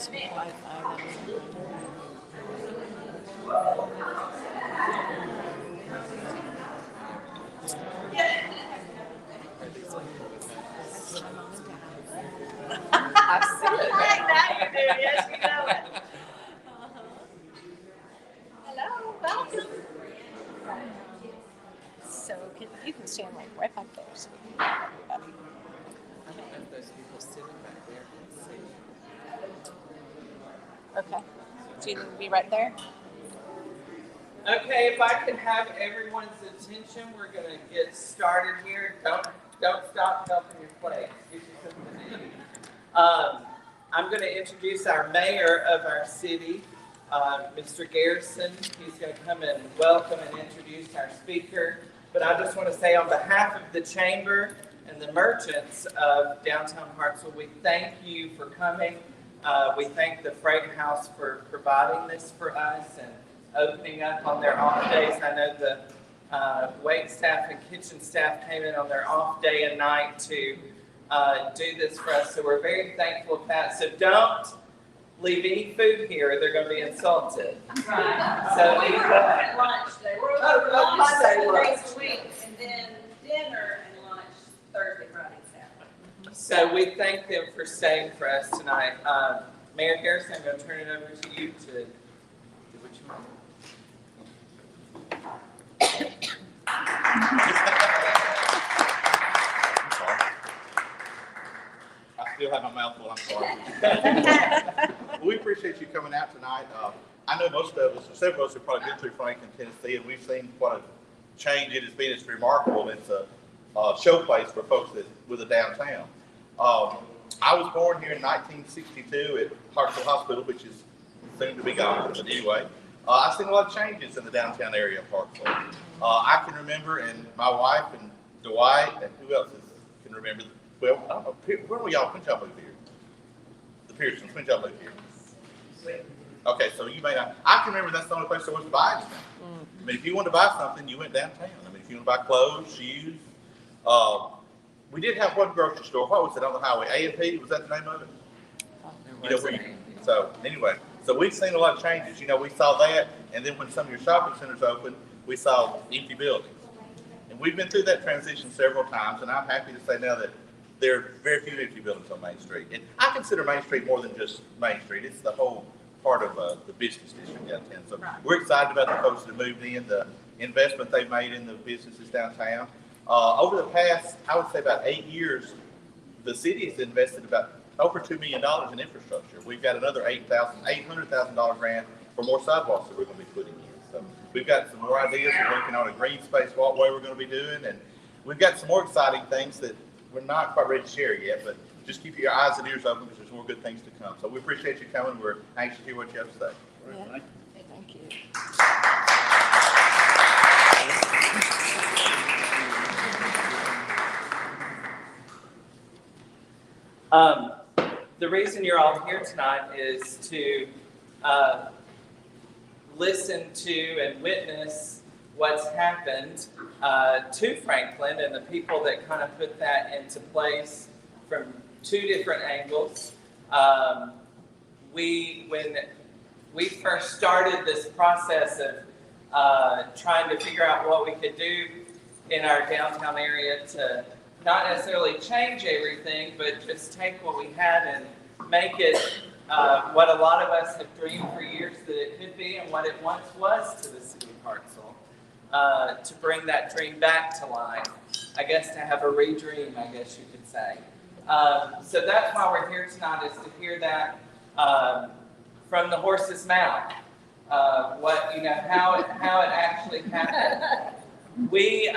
I see it. Now you do. Yes, you know it. Hello, welcome. So you can stand like right back there. So everybody. I don't know if those people sitting back there can see. Okay. So you need to be right there. Okay, if I could have everyone's attention, we're going to get started here. Don't stop helping your plate. Get you something to eat. I'm going to introduce our mayor of our city, Mr. Garrison. He's going to come and welcome and introduce our speaker. But I just want to say on behalf of the chamber and the merchants of downtown Hartselle, we thank you for coming. We thank the Freight House for providing this for us and opening up on their off days. I know the wait staff and kitchen staff came in on their off day and night to do this for us. So we're very thankful for that. So don't leave any food here. They're going to be insulted. Right. So we were open at lunch. They were open lunch 7 days a week, and then dinner and lunch Thursday, Friday, Saturday. So we thank them for staying for us tonight. Mayor Harrison, I'm going to turn it over to you to do what you want. I still have my mouth full, I'm sorry. We appreciate you coming out tonight. I know most of us, or several of us have probably been through Franklin, Tennessee, and we've seen what a change it has been. It's remarkable. It's a showplace for folks with a downtown. I was born here in 1962 at Hartselle Hospital, which is soon to be gone, but anyway. I've seen a lot of changes in the downtown area of Hartselle. I can remember, and my wife and Dwight, and who else can remember? Well, I don't know, when y'all move here? The Pearsons, when y'all move here? Okay, so you may not. I can remember that's the only place there was to buy anything. I mean, if you wanted to buy something, you went downtown. I mean, if you want to buy clothes, shoes. We did have one grocery store. What was it on the highway? A&P, was that the name of it? So anyway, so we've seen a lot of changes. You know, we saw that, and then when some of your shopping centers opened, we saw empty buildings. And we've been through that transition several times, and I'm happy to say now that there are very few empty buildings on Main Street. And I consider Main Street more than just Main Street. It's the whole part of the business district downtown. So we're excited about the folks that moved in, the investment they've made in the businesses downtown. Over the past, I would say about 8 years, the city has invested about over $2 million in infrastructure. We've got another $800,000 grant for more sidewalks that we're going to be putting in. So we've got some more ideas. We're working on a green space walkway we're going to be doing, and we've got some more exciting things that we're not quite ready to share yet, but just keep your eyes and ears open because there's more good things to come. So we appreciate you coming. We're anxious to hear what you have to say. Yeah. Thank you. The reason you're all here tonight is to listen to and witness what's happened to Franklin and the people that kind of put that into place from two different angles. When we first started this process of trying to figure out what we could do in our downtown area to not necessarily change everything, but just take what we had and make it what a lot of us have dreamed for years that it could be and what it once was to the city of Hartselle, to bring that dream back to life. I guess to have a redream, I guess you could say. So that's why we're here tonight, is to hear that from the horse's mouth. What, you know, how it actually happened. We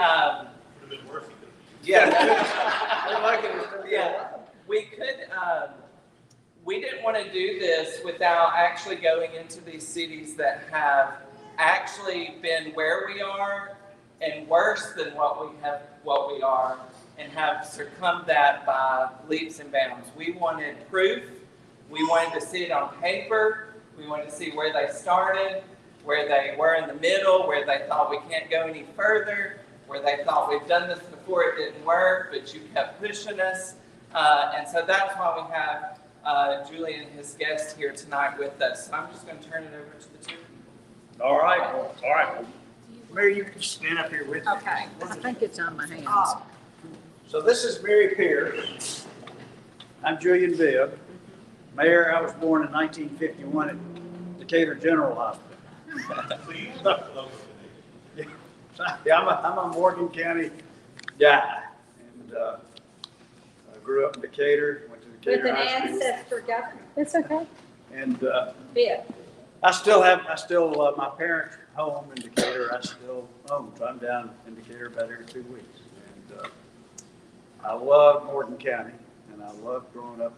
we didn't want to do this without actually going into these cities that have actually been where we are and worse than what we are, and have succumbed that by leaps and bounds. We wanted proof. We wanted to see it on paper. We wanted to see where they started, where they were in the middle, where they thought we can't go any further, where they thought we've done this before, it didn't work, but you kept pushing us. And so that's why we have Julian, his guest here tonight with us. So I'm just going to turn it over to the two. All right. Mary, you can stand up here with me. Okay. I think it's on my hands. So this is Mary Pierce. I'm Julian Bibb. Mayor, I was born in 1951 at Decatur General Hospital. Yeah, I'm a Morgan County guy. And I grew up in Decatur, went to With Decatur an High School. ancestor governor, It's okay. And Bibb. my parents' home in Decatur, I still own. So I'm down in Decatur about every 2 weeks. And I love Morgan County, and I loved growing up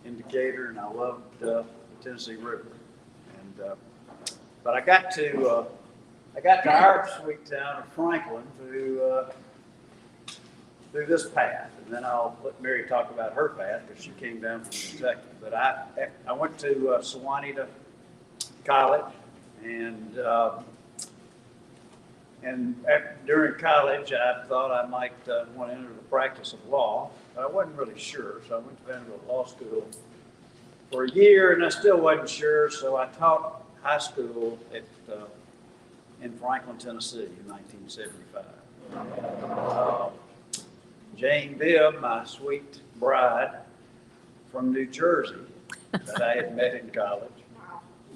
in Decatur, and I loved the Tennessee River. And but I got to our sweet town of Franklin through this path, and then I'll let Mary talk about her path because she came down from Kentucky. But I went to Sewanee College, and during college I thought I might want to enter the practice of law, but I wasn't really sure. So I went to Vanderbilt Law School for a year, and I still wasn't sure. So I taught high school in Franklin, Tennessee, in 1975. Jane Bibb, my sweet bride from New Jersey, that I had met in college,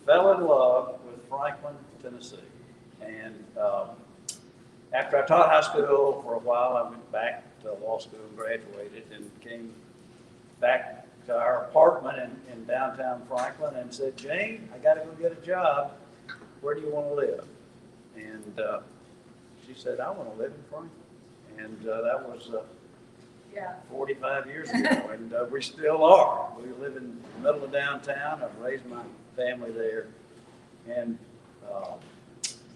fell in love with Franklin, Tennessee. And after I taught high school for a while, I went back to law school and graduated and came back to our apartment in downtown Franklin and said, Jane, I got to go get a job. Where do you want to live? And she said, I want to live in Franklin. And that was 45 years ago, and we still are. We live in the middle of downtown. I've raised my family there. And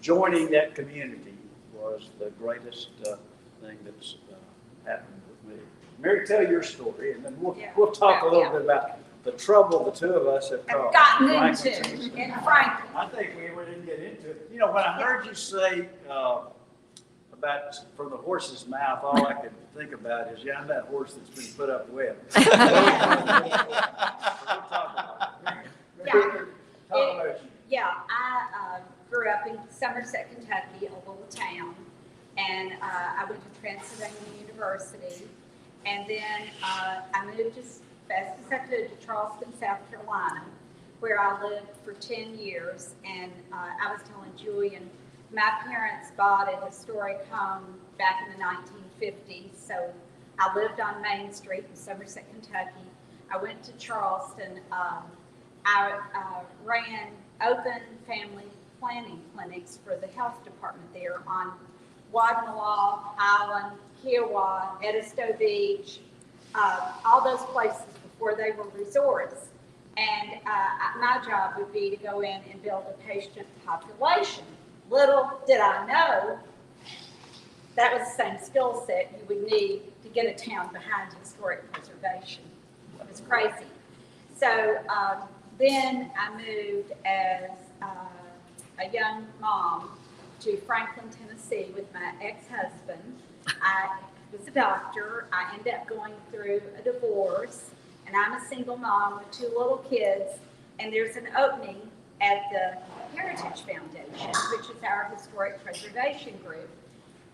joining that community was the greatest thing that's happened with me. Mary, tell your story, and then we'll talk a little bit about the trouble the two of us have caused. Gotten into in Franklin. I think we didn't get into it. You know, when I heard you say about from the horse's mouth, all I could think about is, I'm that horse that's been put up with. We'll talk about it. I grew up in Somerset, Kentucky, a little town, and I went to Transylvania University, and then I moved as fast as I could to Charleston, South Carolina, where I lived for 10 years, and I was telling Julian, my parents bought a historic home back in the 1950s, so I lived on Main Street in Somerset, Kentucky. I went to Charleston. I ran open family planning clinics for the health department there on Wadmalaw Island, Kiowa, Edisto Beach, all those places before they were resorts. And my job would be to go in and build a patient population. Little did I know that was the same skill set you would need to get a town behind historic preservation. It was crazy. So then I moved as a young mom to Franklin, Tennessee with my ex-husband. I was a doctor. I ended up going through a divorce, and I'm a single mom with 2 little kids, and there's an opening at the Heritage Foundation, which is our historic preservation group.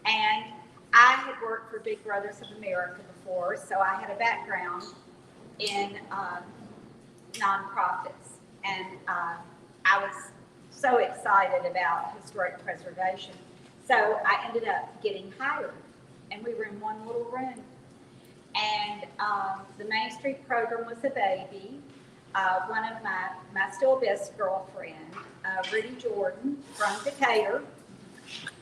And I had worked for Big Brothers of America before, so I had a background in nonprofits. And I was so excited about historic preservation. So I ended up getting hired, and we were in one little room. And the Main Street program was a baby. One of my still best girlfriend, Rudy Jordan from Decatur,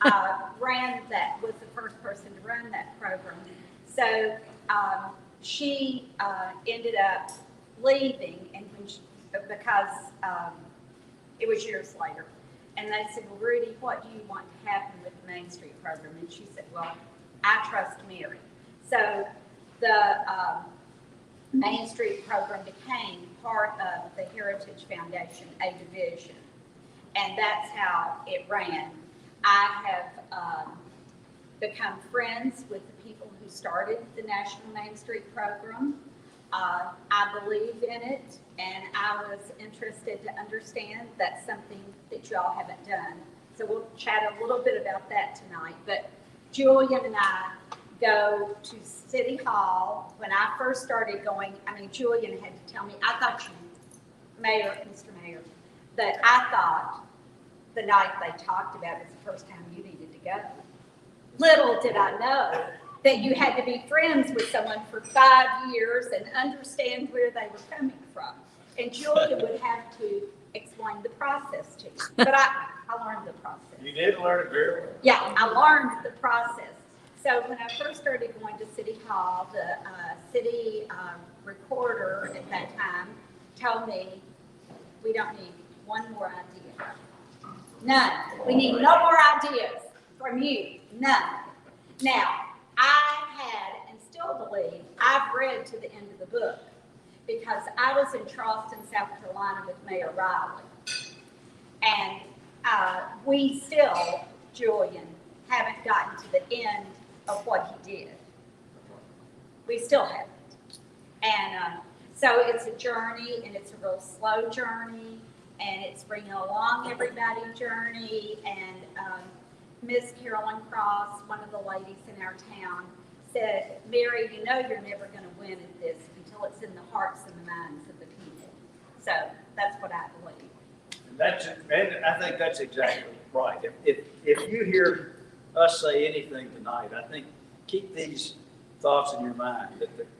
was the first person to run that program. So she ended up leaving, and because it was years later. And they said, well, Rudy, what do you want to happen with the Main Street program? And she said, well, I trust Mary. So the Main Street program became part of the Heritage Foundation, a division. And that's how it ran. I have become friends with the people who started the National Main Street program. I believe in it, and I was interested to understand that's something that y'all haven't done. So we'll chat a little bit about that tonight. But Julian and I go to City Hall. When I first started going, I mean, Julian had to tell me, I thought you, Mr. Mayor, that I thought the night they talked about it was the first time you needed to go. Little did I know that you had to be friends with someone for 5 years and understand where they were coming from. And Julian would have to explain the process to you. But I learned the process. You did learn it very well. Yeah, I learned the process. So when I first started going to City Hall, the city recorder at that time told me, we don't need one more idea. None. We need no more ideas from you. None. Now, I had and still believe I've read to the end of the book because I was in Charleston, South Carolina with Mayor Riley. And we still, Julian, haven't gotten to the end of what he did. We still haven't. And so it's a journey, and it's a real slow journey, and it's bringing along everybody journey. And Miss Carolyn Cross, one of the ladies in our town, said, Mary, you know you're never going to win at this until it's in the hearts and the minds of the people. So that's what I believe. And I think that's exactly right. If you hear us say anything tonight, I think keep these thoughts in your mind,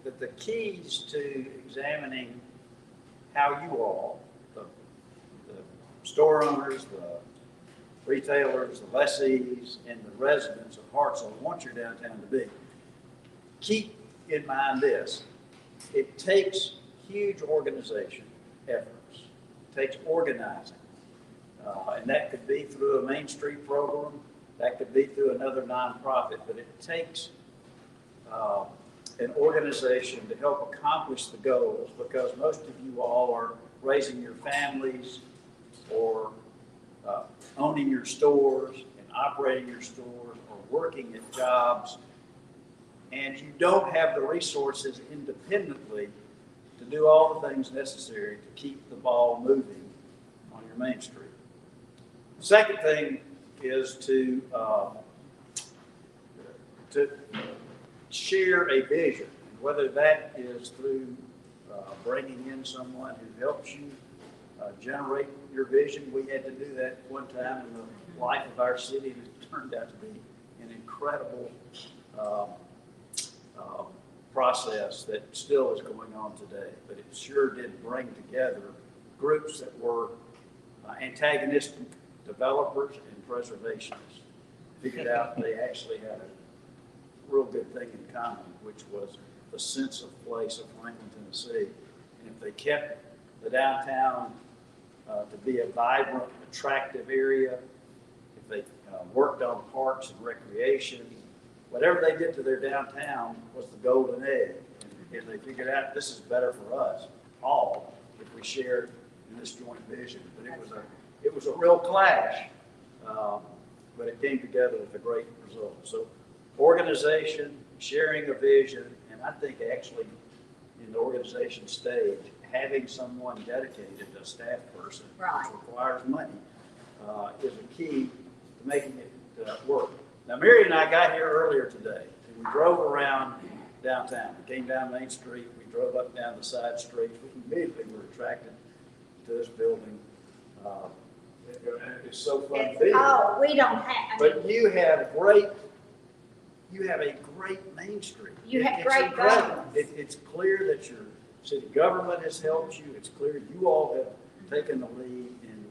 that the keys to examining how you all, the store owners, the retailers, the lessees, and the residents of Hartselle want your downtown to be, keep in mind this: it takes huge organization efforts. It takes organizing. And that could be through a Main Street program, that could be through another nonprofit, but it takes an organization to help accomplish the goals, because most of you all are raising your families or owning your stores and operating your stores or working at jobs, and you don't have the resources independently to do all the things necessary to keep the ball moving on your Main Street. The second thing is to share a vision, whether that is through bringing in someone who helps you generate your vision. We had to do that one time in the life of our city, and it turned out to be an incredible process that still is going on today. But it sure did bring together groups that were antagonistic developers and preservationists. Figured out they actually had a real good thing in common, which was the sense of place of Franklin, Tennessee. And if they kept the downtown to be a vibrant, attractive area, if they worked on parks and recreation, whatever they did to their downtown was the golden egg. And they figured out this is better for us all if we shared in this joint vision. But it was a real clash, but it came together with a great result. So organization, sharing a vision, and I think actually in the organization stage, having someone dedicated, a staff person, Right. which requires money, is a key to making it work. Now, Mary and I got here earlier today, and we drove around downtown. We came down Main Street, we drove up down the side streets. We immediately were attracted to this building. It's so fun to be here. Oh, we don't have, But you have a great Main Street. You have It's great incredible. governance. It's clear that your city government has helped you. It's clear you all have taken the lead in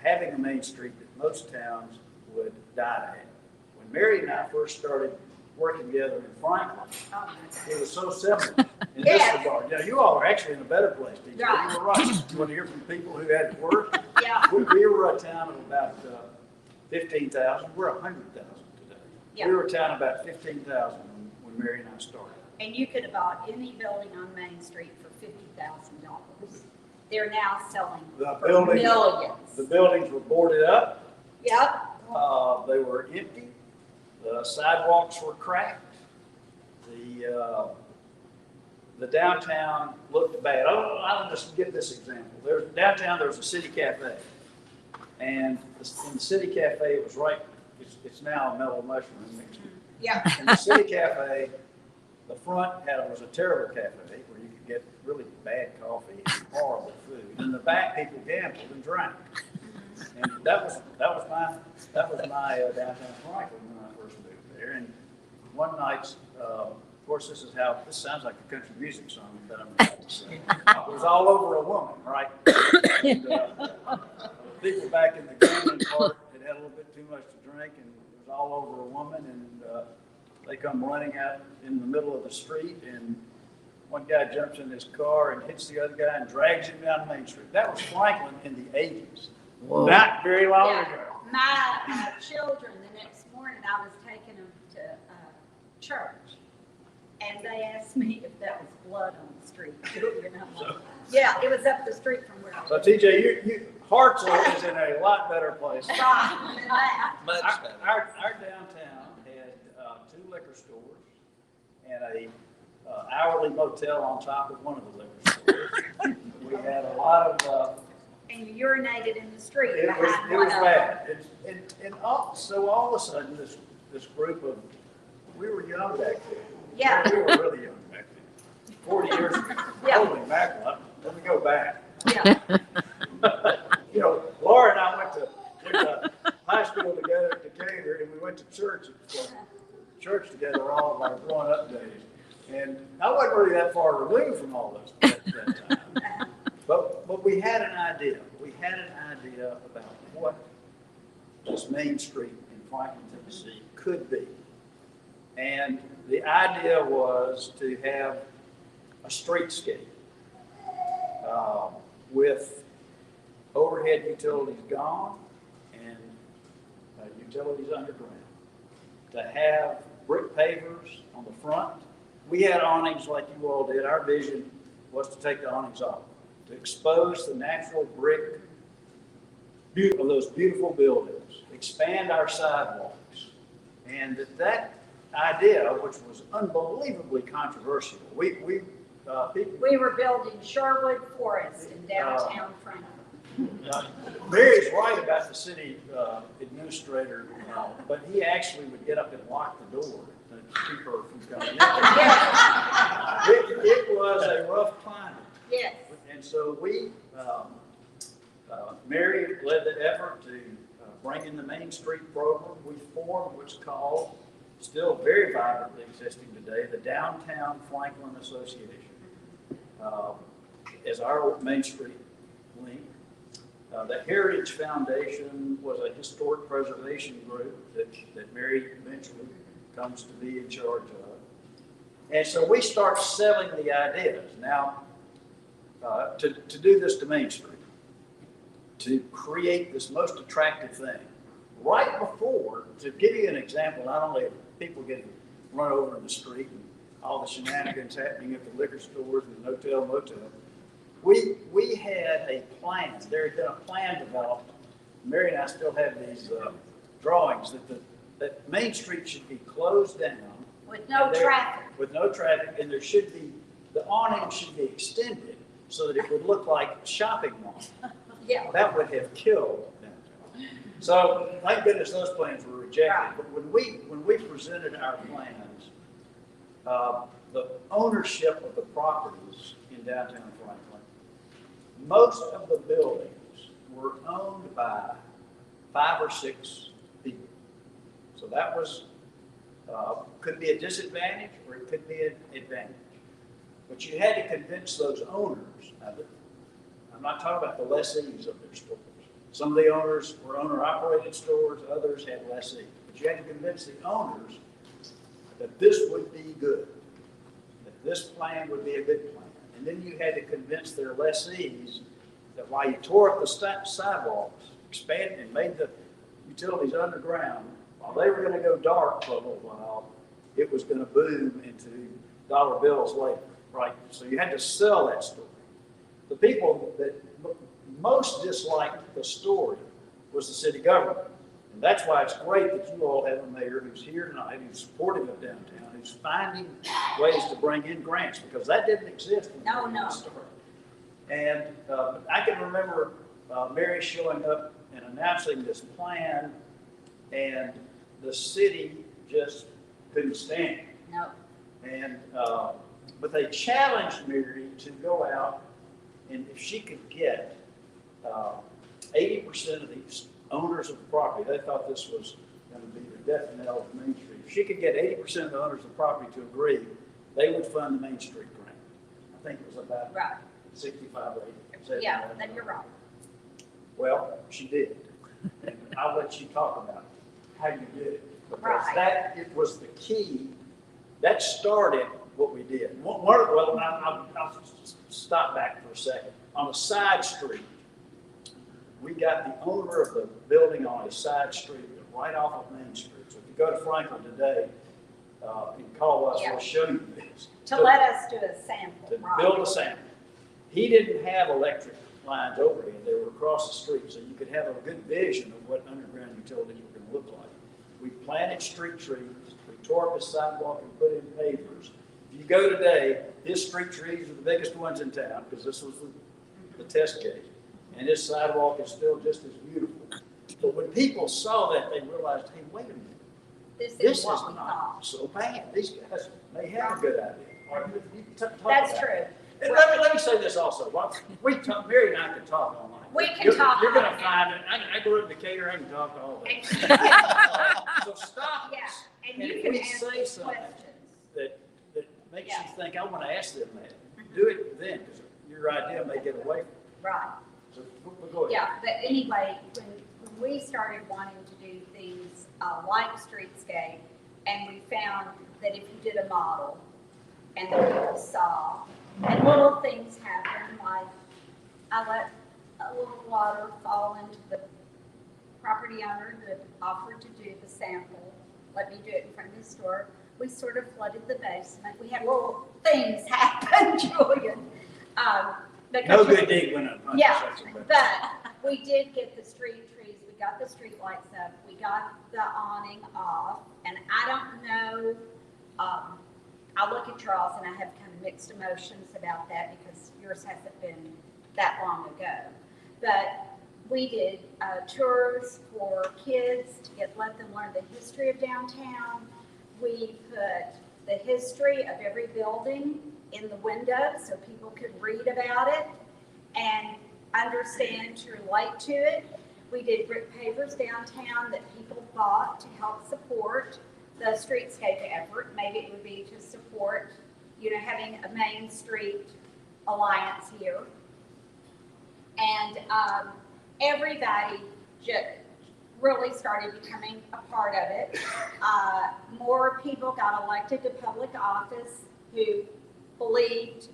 having a Main Street that most towns would die to have. When Mary and I first started working together in Franklin, oh my God. it was so simple in Yes. this regard. Now, you all are actually in a better place, DJ. Right. You were right. You want to hear from people who had to work? Yeah, We were a town of about 15,000. We're 100,000 today. Yeah. We were a town of about 15,000 when Mary and I started. and you could have bought any building on Main Street for $50,000. They're now selling The for building- millions. The buildings were boarded up. Yep, They were empty. The sidewalks were cracked. the downtown looked bad. I'll just give this example. Downtown, there was a city cafe. And in the city cafe, it was right, it's now a Mellow Mushroom mixed. Yeah. In the city cafe, the front was a terrible cafe where you could get really bad coffee and horrible food. In the back, people gambled and drank. And that was my downtown Franklin when I first moved there. And one night, of course, this sounds like a country music song that I'm about to sing. It was all over a woman, right? And, people back in the gaming part had a little bit too much to drink, and it was all over a woman, and they come running out in the middle of the street, and one guy jumps in his car and hits the other guy and drags him down Main Street. That was Franklin in the 80s. Whoa. Not very long Yeah. ago. My children, the next morning, I was taking them to church, and they asked me if that was blood on the street. You know? Yeah, it was up the street from where I So was. TJ, Hartselle is in a lot better place. Right, than that. Much better. Our downtown had 2 liquor stores and a hourly motel on top of one of the liquor stores. We had a lot of. And you urinated in the street It behind was one of them. bad. So all of a sudden, this group of, we were young back then. Yeah. We were really young back then. 40 years ago. Yeah. Holy mackerel, let me go back. Yeah, You know, Laura and I went to high school together at Decatur, and we went to church together all of our growing up days. And I wasn't really that far removed from all those at that time. But we had an idea. We had an idea about what this Main Street in Franklin, Tennessee could be. And the idea was to have a streetscape with overhead utilities gone and utilities underground. To have brick pavers on the front. We had awnings like you all did. Our vision was to take the awnings off, to expose the natural brick of those beautiful buildings, expand our sidewalks. And that idea, which was unbelievably controversial, people. we were building Sherwood Forest in downtown Franklin. Mary's right about the city administrator, but he actually would get up and lock the door to keep her from coming in. It was a rough climate. Yes, And so Mary led the effort to bring in the Main Street program. We formed what's called, still very vibrantly existing today, the Downtown Franklin Association as our Main Street link. The Heritage Foundation was a historic preservation group that Mary eventually comes to be in charge of. And so we start selling the ideas. Now, to do this to Main Street, to create this most attractive thing. Right before, to give you an example, not only of people getting run over in the street and all the shenanigans happening at the liquor stores and hotel, motel, we had a plan. There had been a plan developed. Mary and I still have these drawings that Main Street should be closed down. with no traffic. With no traffic, and there should be, the awning should be extended so that it would look like a shopping mall. Yeah, That would have killed downtown. So thank goodness those plans were rejected. But when we presented our plans, the ownership of the properties in downtown Franklin, most of the buildings were owned by 5 or 6 people. So that was, could be a disadvantage or it could be an advantage. But you had to convince those owners. Now, I'm not talking about the lessees of their stores. Some of the owners were owner-operated stores, others had lessees. But you had to convince the owners that this would be good, that this plan would be a good plan. And then you had to convince their lessees that while you tore up the sidewalks, expanded and made the utilities underground, while they were going to go dark for a little while, it was going to boom into dollar bills later, right? So you had to sell that story. The people that most disliked the story was the city government. And that's why it's great that you all have a mayor who's here tonight, who's supportive of downtown, who's finding ways to bring in grants, because that didn't exist when No, we no. started. And I can remember Mary showing up and announcing this plan, and the city just couldn't stand it. No, And, but they challenged Mary to go out, and if she could get 80% of these owners of the property, they thought this was going to be the death knell of Main Street. If she could get 80% of the owners of the property to agree, they would fund the Main Street grant. I think it was about right, 65 or 80. yeah, then you're wrong. Well, she did. And I'll let you talk about how you did it. Because Right. that, it was the key, that started what we did. I'll stop back for a second. On a side street, we got the owner of the building on a side street right off of Main Street. So if you go to Franklin today, and call us, Yeah. we'll show you this. To let us do a sample, To right? build a sample. He didn't have electric lines overhead, they were across the street, so you could have a good vision of what underground utilities were gonna look like. We planted street trees, we tore up his sidewalk and put in pavers. If you go today, his street trees are the biggest ones in town, because this was the test case. And his sidewalk is still just as beautiful. But when people saw that, they realized, hey, wait a minute, This this is is what we not thought. so bad. These guys may have a good idea. All right, you talk That's about it. true. And let me say this also. Mary and I can talk online. We can You're- talk You're gonna online. find it. I grew up in Decatur, I can talk to all that. So stop Yeah, this. and And you if can we ask say these something questions. that makes Yeah. you think, I wanna ask them that, do it then, because your idea may get away from you. Right. So we'll go ahead. Yeah, but anyway, when we started wanting to do things like streetscape, and we found that if you did a model and the people saw, and little things happen, like I let a little water fall into the property owner that offered to do the sample, let me do it in front of his store. We sort of flooded the basement. We had little things happen, Julian. Because No good deed went unpunished. Yeah, that's a good- but we did get the street trees, we got the street lights up, we got the awning off, and I don't know, I look at Charles and I have kind of mixed emotions about that because yours hasn't been that long ago. But we did tours for kids to let them learn the history of downtown. We put the history of every building in the window so people could read about it and understand to relate to it. We did brick pavers downtown that people bought to help support the streetscape effort. Maybe it would be to support, having a Main Street Alliance here. And everybody just really started becoming a part of it. More people got elected to public office who believed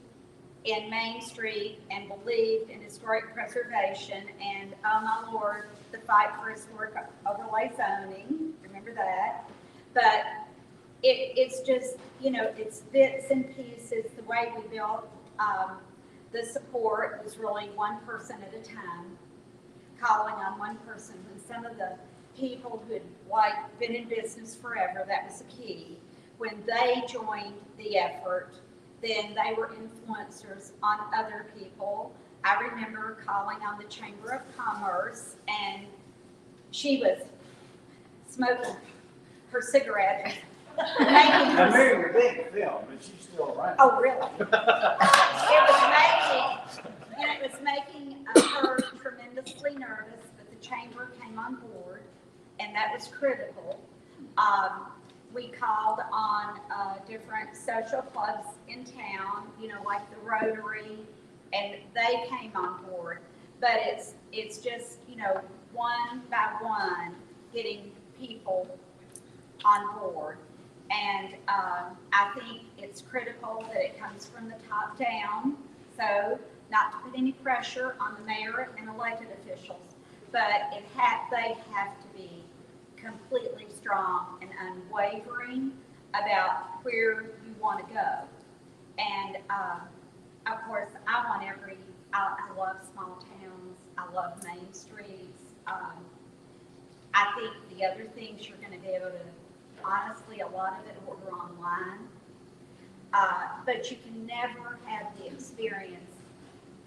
in Main Street and believed in historic preservation and, oh my Lord, the fight for historic overlay zoning, remember that. But it's just, it's bits and pieces. The way we built the support was really one person at a time, calling on one person. When some of the people who had been in business forever, that was the key. When they joined the effort, then they were influencers on other people. I remember calling on the Chamber of Commerce, and she was smoking her cigarette, making Now, her. Mary, you're big film, but she's still around. Oh, really? It was making her tremendously nervous, but the chamber came on board, and that was critical. We called on different social clubs in town, like the Rotary, and they came on board. But it's just, one by one, getting people on board. And I think it's critical that it comes from the top down. So not to put any pressure on the mayor and elected officials, but they have to be completely strong and unwavering about where you want to go. And of course, I love small towns. I love main streets. I I think the other things you're gonna be able to, honestly, a lot of it order online. But you can never have the experience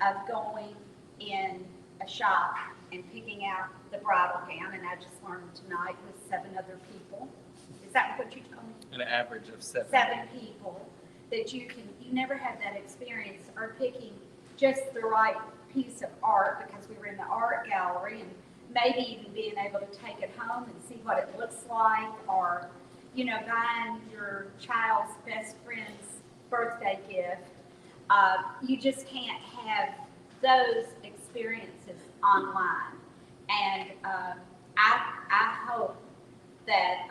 of going in a shop and picking out the bridal gown, and I just learned tonight with 7 other people. Is that what you told me? An average of 7. 7 people, that you never have that experience, or picking just the right piece of art, because we were in the art gallery, and maybe even being able to take it home and see what it looks like, or, buying your child's best friend's birthday gift. You just can't have those experiences online. And I hope that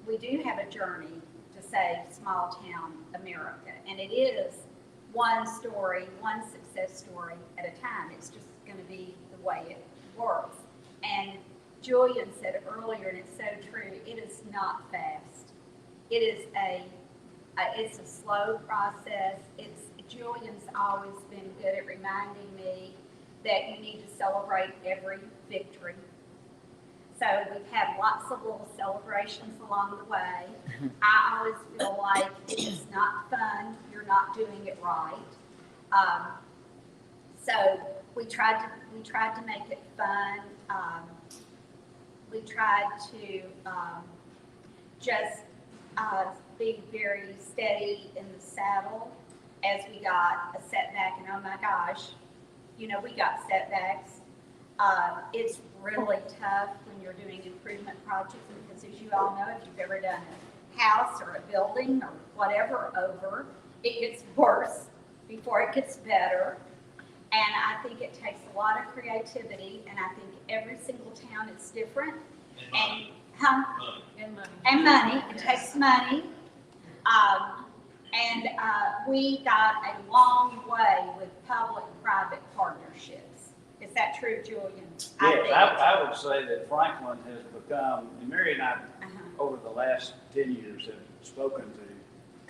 we do have a journey to save small town America. And it is one story, one success story at a time. It's just going to be the way it works. And Julian said it earlier, and it's so true, it is not fast. It is it's a slow process. Julian's always been good at reminding me that you need to celebrate every victory. So we've had lots of little celebrations along the way. I always feel like if it's not fun, you're not doing it right. So we tried to make it fun. We tried to just be very steady in the saddle as we got a setback, and oh my gosh, we got setbacks. It's really tough when you're doing improvement projects, because as you all know, if you've ever done a house or a building or whatever over, it gets worse before it gets better. And I think it takes a lot of creativity, and I think every single town is different. And money. It takes money. We got a long way with public-private partnerships. Is that true, Julian? Yes, I would say that Franklin has become, and Mary and I, over the last 10 years, have spoken to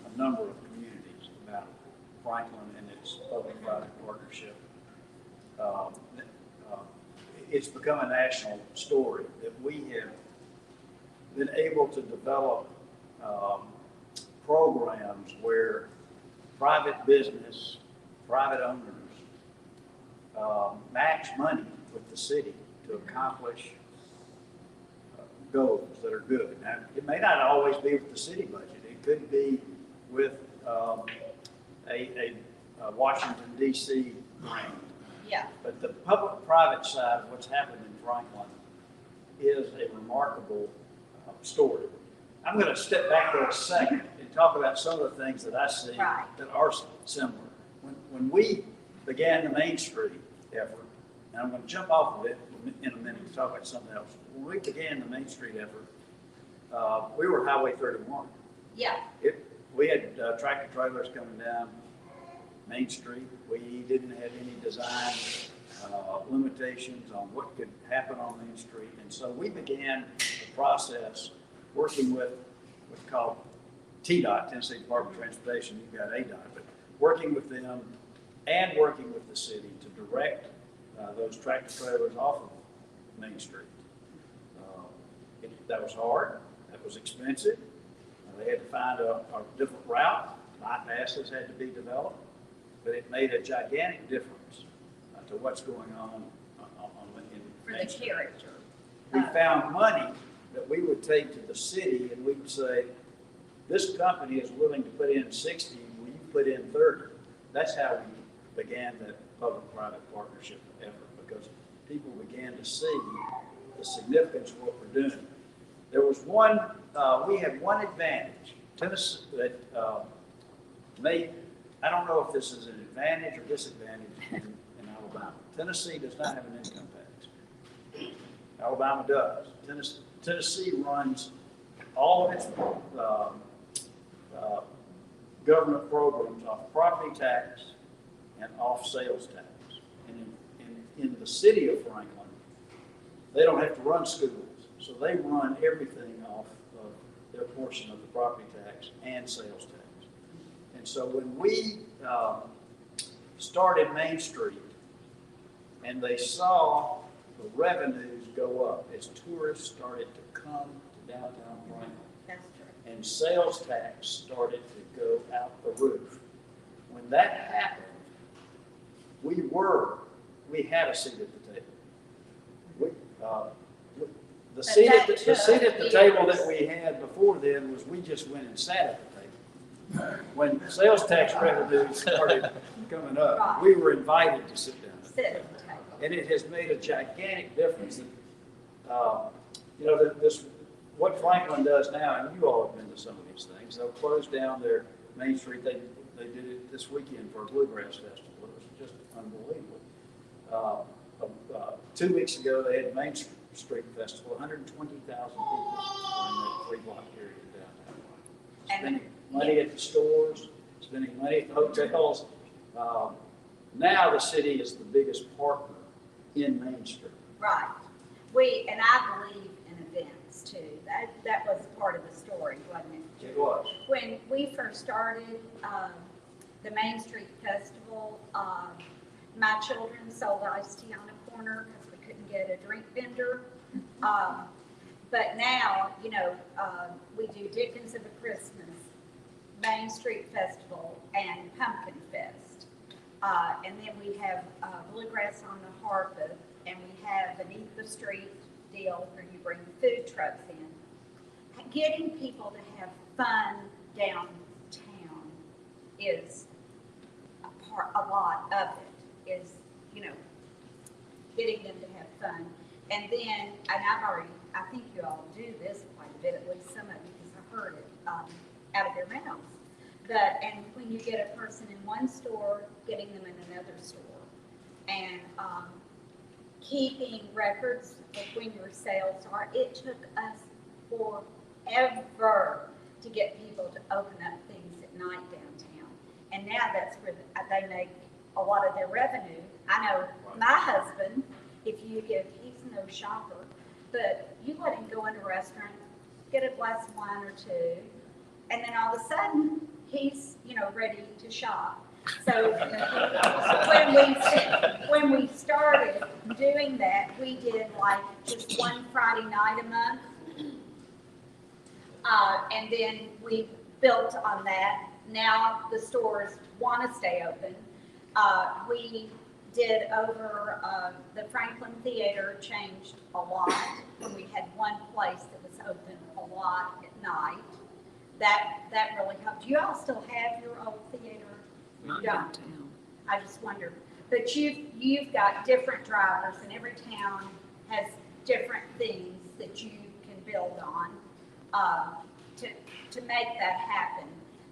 a number of communities about Franklin and its public-private partnership. It's become a national story that we have been able to develop programs where private business, private owners match money with the city to accomplish goals that are good. Now, it may not always be with the city budget. It could be with a Washington, D.C. grant. Yeah. But the public-private side of what's happened in Franklin is a remarkable story. I'm going to step back for a second and talk about some of the things that I see that are similar. When we began the Main Street effort, and I'm going to jump off of it in a minute to talk about something else. When we began the Main Street effort, we were Highway 31. Yeah. We had tractor trailers coming down Main Street. We didn't have any design limitations on what could happen on Main Street. And so we began the process working with what's called TDOT, Tennessee Department of Transportation. You've got ADOT, but working with them and working with the city to direct those tractor trailers off of Main Street. That was hard. That was expensive. They had to find a different route. Bypasses had to be developed. But it made a gigantic difference to what's going on in For the character. We found money that we would take to the city, and we would say, this company is willing to put in 60, will you put in 30? That's how we began the public-private partnership effort, because people began to see the significance of what we're doing. There was we had one advantage. Tennessee that I don't know if this is an advantage or disadvantage in Alabama. Tennessee does not have an income tax. Alabama does. Tennessee runs all of its government programs off property tax and off sales tax. And in the city of Franklin, they don't have to run schools. So they run everything off of their portion of the property tax and sales tax. And so when we started Main Street and they saw the revenues go up as tourists started to come to downtown Franklin. That's true. And sales tax started to go out the roof. When that happened, we had a seat at the table. The seat at the table that we had before then was we just went and sat at the table. When sales tax revenues started coming up, we were invited to sit down. Sit at the table. And it has made a gigantic difference. What Franklin does now, and you all have been to some of these things, they'll close down their Main Street. They did it this weekend for a Bluegrass Festival. It was just unbelievable. 2 weeks ago, they had Main Street Festival, 120,000 people in that 3-block area downtown. Spending money at the stores, spending money at the hotels. Now the city is the biggest partner in Main Street. Right. And I believe in events too. That was part of the story, wasn't it? It was. When we first started the Main Street Festival, my children sold iced tea on a corner because we couldn't get a drink vendor. But now, we do Dickens of a Christmas, Main Street Festival, and Pumpkin Fest. And then we have Bluegrass on the Harpeth, and we have Beneath the Street deal where you bring food trucks in. Getting people to have fun downtown is a lot of it, is, getting them to have fun. And then, I think you all do this quite a bit, at least some of you, because I heard it out of their mouths. And when you get a person in one store, getting them in another store, and keeping records of when your sales are. It took us forever to get people to open up things at night downtown. And now that's where they make a lot of their revenue. I know my husband, he's no shopper, but you let him go in a restaurant, get a glass of wine or two, and then all of a sudden, he's, ready to shop. So when we started doing that, we did like just one Friday night a month. And then we built on that. Now the stores want to stay open. We did over the Franklin Theater changed a lot when we had one place that was open a lot at night. That really helped. Do you all still have your old theater? Not don't. downtown. I just wonder. But you've got different drivers, and every town has different things that you can build on to make that happen.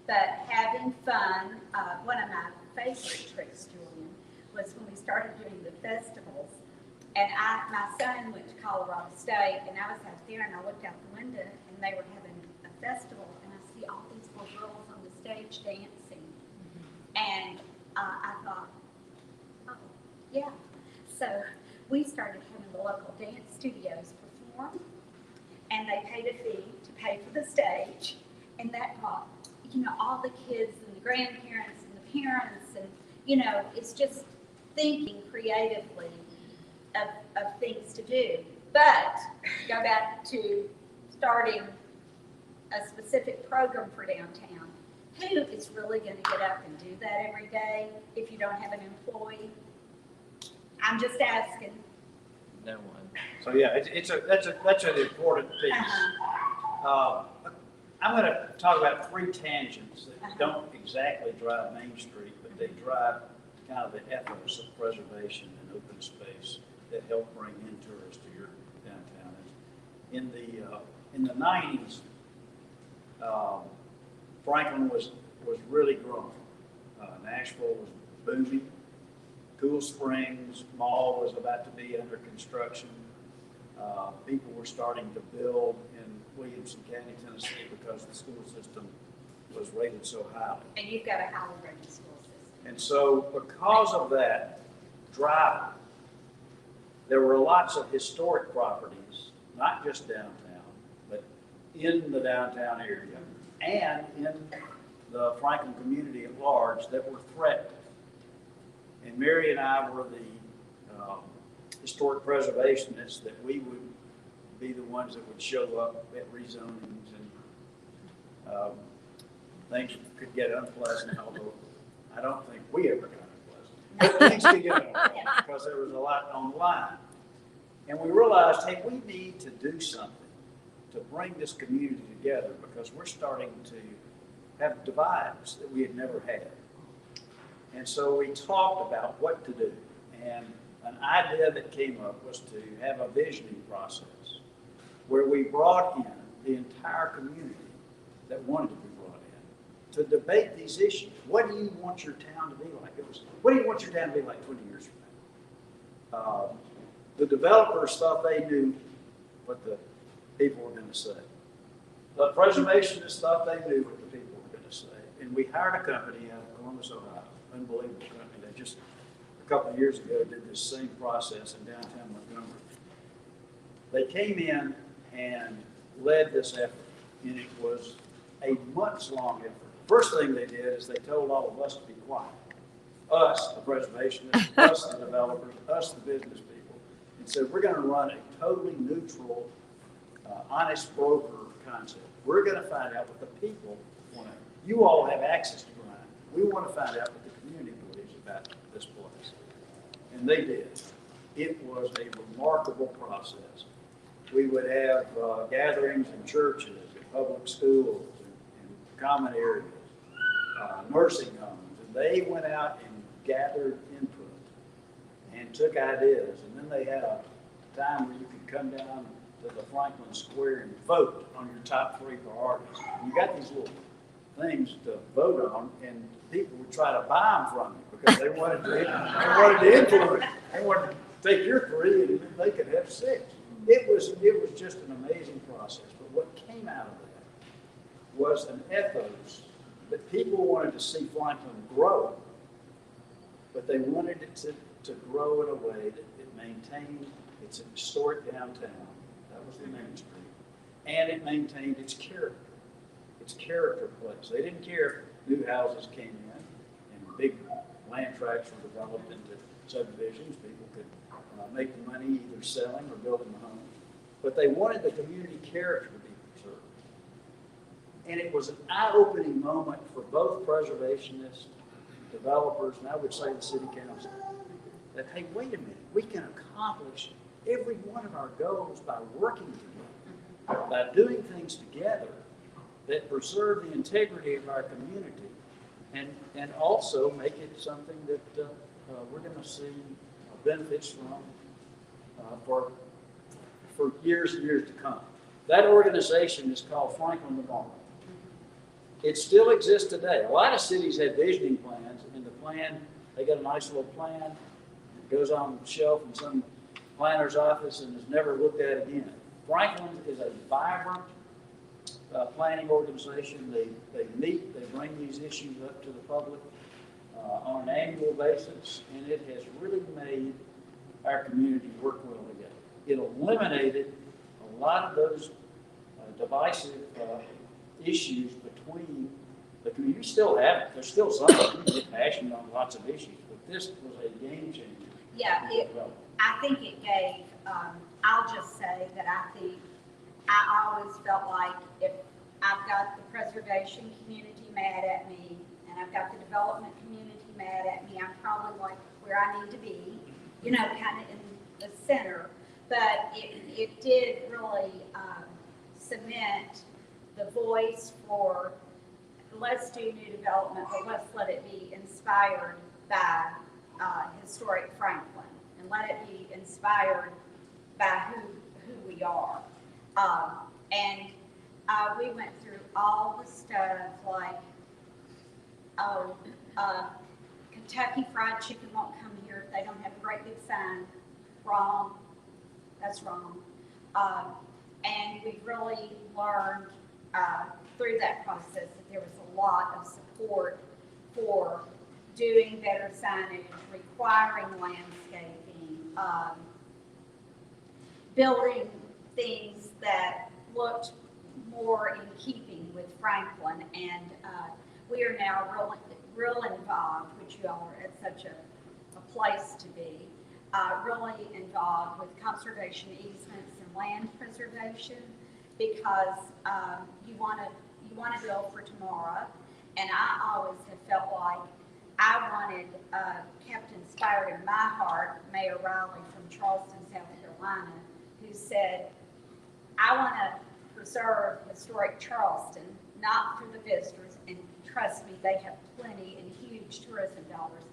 But having fun, one of my favorite tricks, Julian, was when we started doing the festivals. And my son went to Colorado State, and I was out there, and I looked out the window, and they were having a festival, and I see all these little girls on the stage dancing. And I thought, oh, yeah. So we started having the local dance studios perform, and they paid a fee to pay for the stage. And that brought, all the kids and the grandparents and the parents, and, it's just thinking creatively of things to do. But go back to starting a specific program for downtown. Who is really going to get up and do that every day if you don't have an employee? I'm just asking. No one. So yeah, that's an important piece. I'm going to talk about 3 tangents that don't exactly drive Main Street, but they drive kind of the ethos of preservation and open space that help bring in tourists to your downtown. In the 90s, Franklin was really growing. Nashville was booming. Cool Springs Mall was about to be under construction. People were starting to build in Williamson County, Tennessee, because the school system was rated so highly. And you've got a highly rated school system. And so because of that drive, there were lots of historic properties, not just downtown, but in the downtown area and in the Franklin community at large that were threatened. And Mary and I were the historic preservationists, that we would be the ones that would show up at rezonings and things could get unpleasant, although I don't think we ever got unpleasant. But things could get unpleasant because there was a lot on the line. And we realized, hey, we need to do something to bring this community together because we're starting to have divides that we had never had. And so we talked about what to do. And an idea that came up was to have a visioning process where we brought in the entire community that wanted to be brought in to debate these issues. What do you want your town to be like? What do you want your town to be like 20 years from now? The developers thought they knew what the people were going to say. The preservationists thought they knew what the people were going to say. And we hired a company out of Columbus, Ohio, unbelievable company. They just a couple of years ago did this same process in downtown Montgomery. They came in and led this effort, and it was a months-long effort. First thing they did is they told all of us to be quiet. Us, the preservationists, us, the developers, us, the business people, and said, we're going to run a totally neutral, honest broker concept. We're going to find out what the people want. You all have access to Brian. We want to find out what the community believes about this place. And they did. It was a remarkable process. We would have gatherings in churches, in public schools, in common areas, nursing homes. And they went out and gathered input and took ideas. And then they had a time where you could come down to the Franklin Square and vote on your top 3 priorities. You got these little things to vote on, and people would try to buy them from you because they wanted to influence. They wanted to take your 3 and they could have 6. It was just an amazing process. But what came out of that was an ethos that people wanted to see Franklin grow, but they wanted it to grow in a way that it maintained its historic downtown. That was the Main Street. And it maintained its character place. They didn't care if new houses came in and big land tracts were developed into subdivisions. People could make money either selling or building a home. But they wanted the community character to be preserved. And it was an eye-opening moment for both preservationists, developers, and I would say the city council, that, hey, wait a minute, we can accomplish every one of our goals by working together, by doing things together that preserve the integrity of our community and also make it something that we're going to see benefits from for years and years to come. That organization is called Franklin Memorial. It still exists today. A lot of cities have visioning plans, and the plan, they got a nice little plan. It goes on the shelf in some planner's office and is never looked at again. Franklin is a vibrant planning organization. They meet, they bring these issues up to the public on an annual basis, and it has really made our community work well together. It eliminated a lot of those divisive issues between the community. You still have it. There's still some who get passionate on lots of issues, but this was a game changer. Yeah, I think it gave, I'll just say that I always felt like if I've got the preservation community mad at me and I've got the development community mad at me, I'm probably like where I need to be, kind of in the center. But it did really cement the voice for let's do new development, but let's let it be inspired by historic Franklin, and let it be inspired by who we are. We went through all the stuff like, Kentucky Fried Chicken won't come here if they don't have a great big sign. Wrong. That's wrong. And we really learned through that process that there was a lot of support for doing better signage, requiring landscaping, building things that looked more in keeping with Franklin. And we are now real involved, which you all are at such a place to be. really involved with conservation easements and land preservation because you want to build for tomorrow. And I always have felt like I wanted, kept inspired in my heart, Mayor Riley from Charleston, South Carolina, who said, I want to preserve historic Charleston, not for the visitors, and trust me, they have plenty and huge tourism dollars.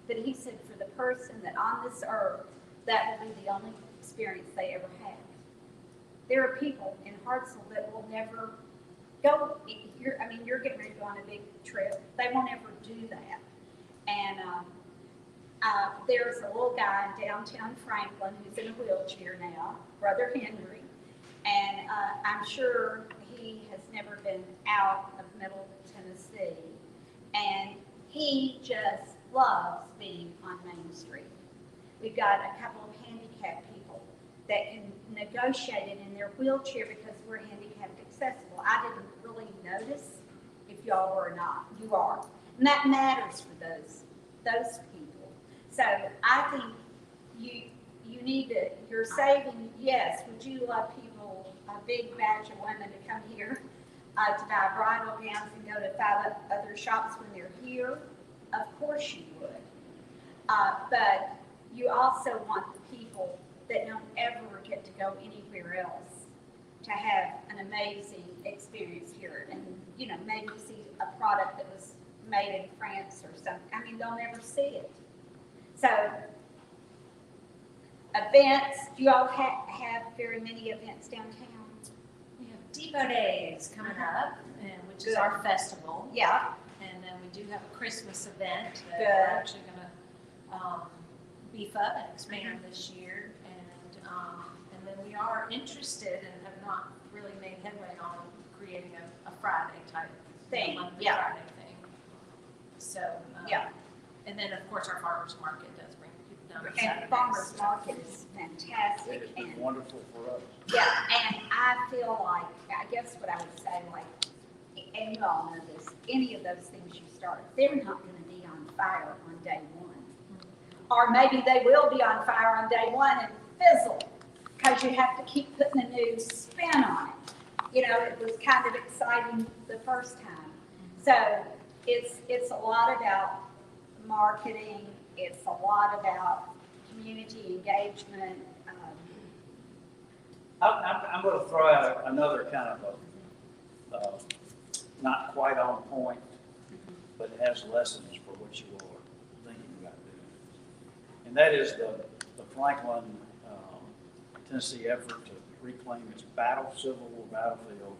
But he said for the person that on this earth, that will be the only experience they ever have. There are people in Hartselle that will never go, you're getting ready to go on a big trip. They won't ever do that. And there's a little guy in downtown Franklin who's in a wheelchair now, Brother Henry. And I'm sure he has never been out of Middle Tennessee. And he just loves being on Main Street. We've got a couple of handicapped people that can negotiate it in their wheelchair because we're handicapped accessible. I didn't really notice if y'all were or not. You are. And that matters for those people. So I think you need to, you're saving, yes, would you love people, a big batch of women to come here to buy bridal gowns and go to 5 other shops when they're here? Of course you would. But you also want the people that don't ever get to go anywhere else to have an amazing experience here. And, maybe see a product that was made in France or something. I mean, they'll never see it. So, events, do you all have very many events downtown? We have Depot Days coming up, which is our festival. Yeah. And then we do have a Christmas event that Good. we're actually going to beef up and expand this year. And then we are interested and have not really made headway on creating a Friday type Thing, monthly yeah. Friday thing. So, Yeah. And then of course our farmers market does bring people down on And Saturdays. farmers market is fantastic. It has been And wonderful for us. yeah, and I feel like, I guess what I would say, like, and you all know this, any of those things you start, they're not going to be on fire on day one. Or maybe they will be on fire on day one and fizzle, because you have to keep putting a new spin on it. It was kind of exciting the first time. So it's a lot about marketing. It's a lot about community engagement. I'm going to throw out another kind of not quite on point, but it has lessons for what you all are thinking about doing. And that is the Franklin, Tennessee effort to reclaim its Civil War battlefield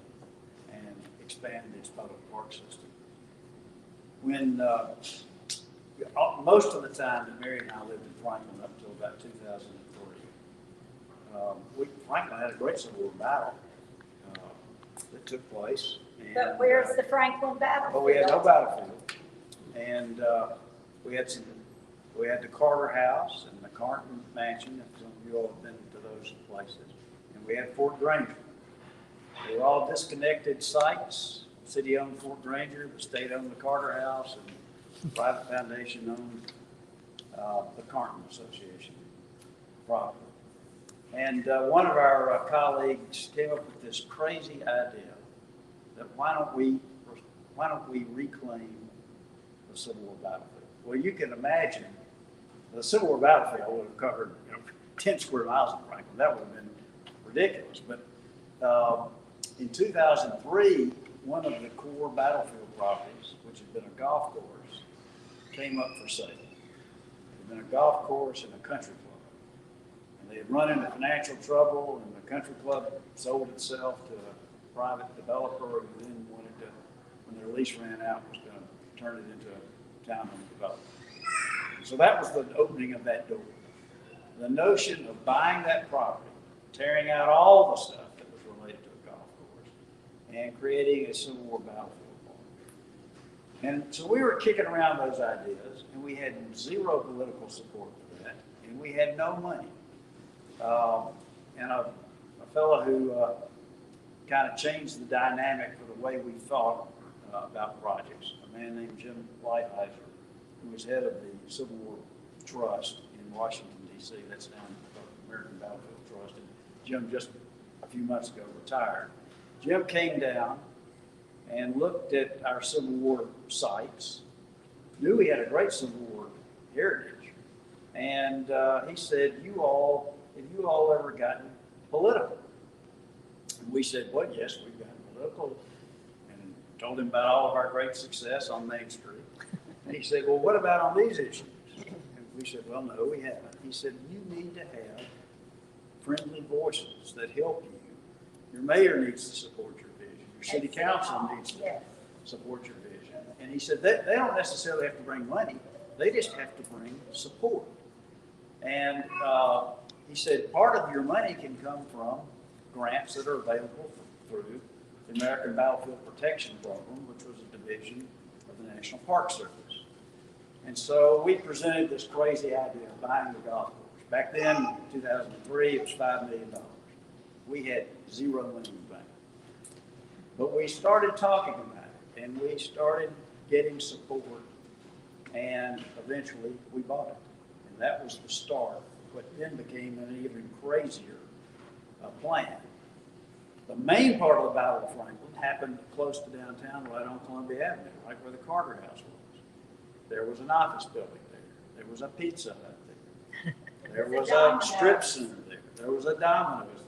and expand its public park system. When most of the time that Mary and I lived in Franklin up until about 2003, Franklin had a great Civil War battle that took place. And, But where's the Franklin battlefield? but we had no battlefield, and we had the Carter House and the Carton Mansion. If some of you all have been to those places, and we had Fort Granger. They were all disconnected sites. The city owned Fort Granger, the state owned the Carter House, and the private foundation owned the Carton Association property. And one of our colleagues came up with this crazy idea that why don't we reclaim the Civil War battlefield? Well, you can imagine the Civil War battlefield would have covered 10 square miles in Franklin. That would have been ridiculous. But in 2003, one of the core battlefield properties, which had been a golf course, came up for sale. It had been a golf course and a country club. And they had run into financial trouble, and the country club sold itself to a private developer who then wanted to, when their lease ran out, was going to turn it into a townhome development. So that was the opening of that door. The notion of buying that property, tearing out all the stuff that was related to a golf course, and creating a Civil War battlefield park. And so we were kicking around those ideas, and we had zero political support for that, and we had no money. And a fellow who kind of changed the dynamic for the way we thought about projects, a man named Jim Lighthizer, who was head of the Civil War Trust in Washington, D.C. That's down at American Battlefield Trust. And Jim just a few months ago retired. Jim came down and looked at our Civil War sites, knew we had a great Civil War heritage, and he said, have you all ever gotten political? And we said, well, yes, we've gotten political, and told him about all of our great success on Main Street. And he said, well, what about on these issues? And we said, well, no, we haven't. He said, you need to have friendly voices that help you. Your mayor needs to support your vision. Your city council needs to support your vision. And he said, they don't necessarily have to bring money. They just have to bring support. And he said, part of your money can come from grants that are available through the American Battlefield Protection Program, which was a division of the National Park Service. And so we presented this crazy idea of buying the golf course. Back then, in 2003, it was $5 million. We had zero money in the bank. But we started talking about it, and we started getting support, and eventually we bought it. And that was the start of what then became an even crazier plan. The main part of the Battle of Franklin happened close to downtown, right on Columbia Avenue, right where the Carter House was. There was an office building there. There was a Pizza Hut there. There was a strip center there. There was a Domino's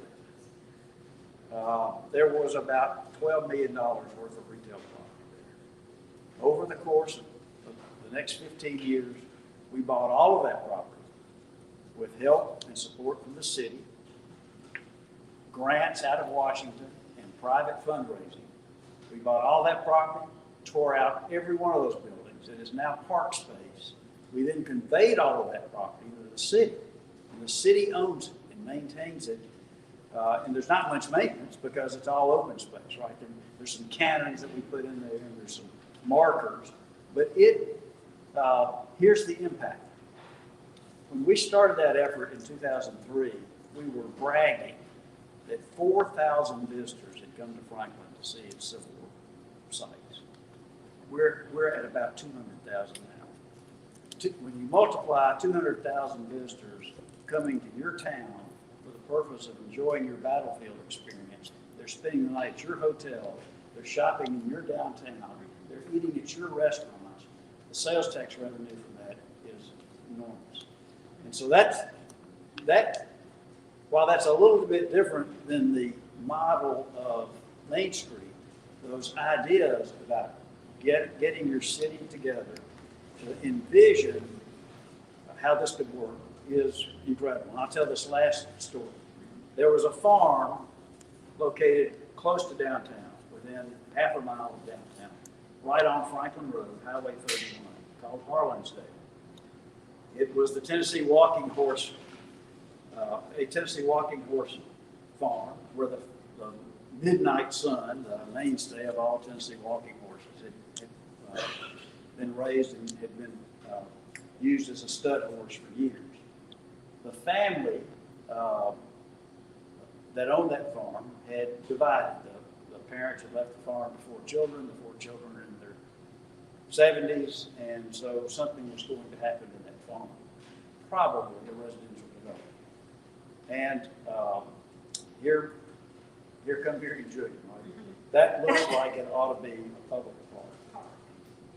there. There was about $12 million worth of retail property there. Over the course of the next 15 years, we bought all of that property with help and support from the city, grants out of Washington, and private fundraising. We bought all that property, tore out every one of those buildings. It is now park space. We then conveyed all of that property to the city, and the city owns it and maintains it. And there's not much maintenance because it's all open space, right? There's some cannons that we put in there, and there's some markers. But here's the impact. When we started that effort in 2003, we were bragging that 4,000 visitors had come to Franklin to see its Civil War sites. We're at about 200,000 now. When you multiply 200,000 visitors coming to your town for the purpose of enjoying your battlefield experience, they're spending the night at your hotel, they're shopping in your downtown, they're eating at your restaurants, the sales tax revenue from that is enormous. And so while that's a little bit different than the model of Main Street, those ideas about getting your city together to envision how this could work is incredible. And I'll tell this last story. There was a farm located close to downtown, within half a mile of downtown, right on Franklin Road, Highway 31, called Harlansdale. It was the Tennessee Walking Horse, a Tennessee Walking Horse farm, where the Midnight Sun, the mainstay of all Tennessee Walking Horses, had been raised and had been used as a stud horse for years. The family that owned that farm had divided. The parents had left the farm with 4 children. The 4 children were in their 70s, and so something was going to happen to that farm, probably a residential development. And here comes Julian, right? That looks like it ought to be a public park.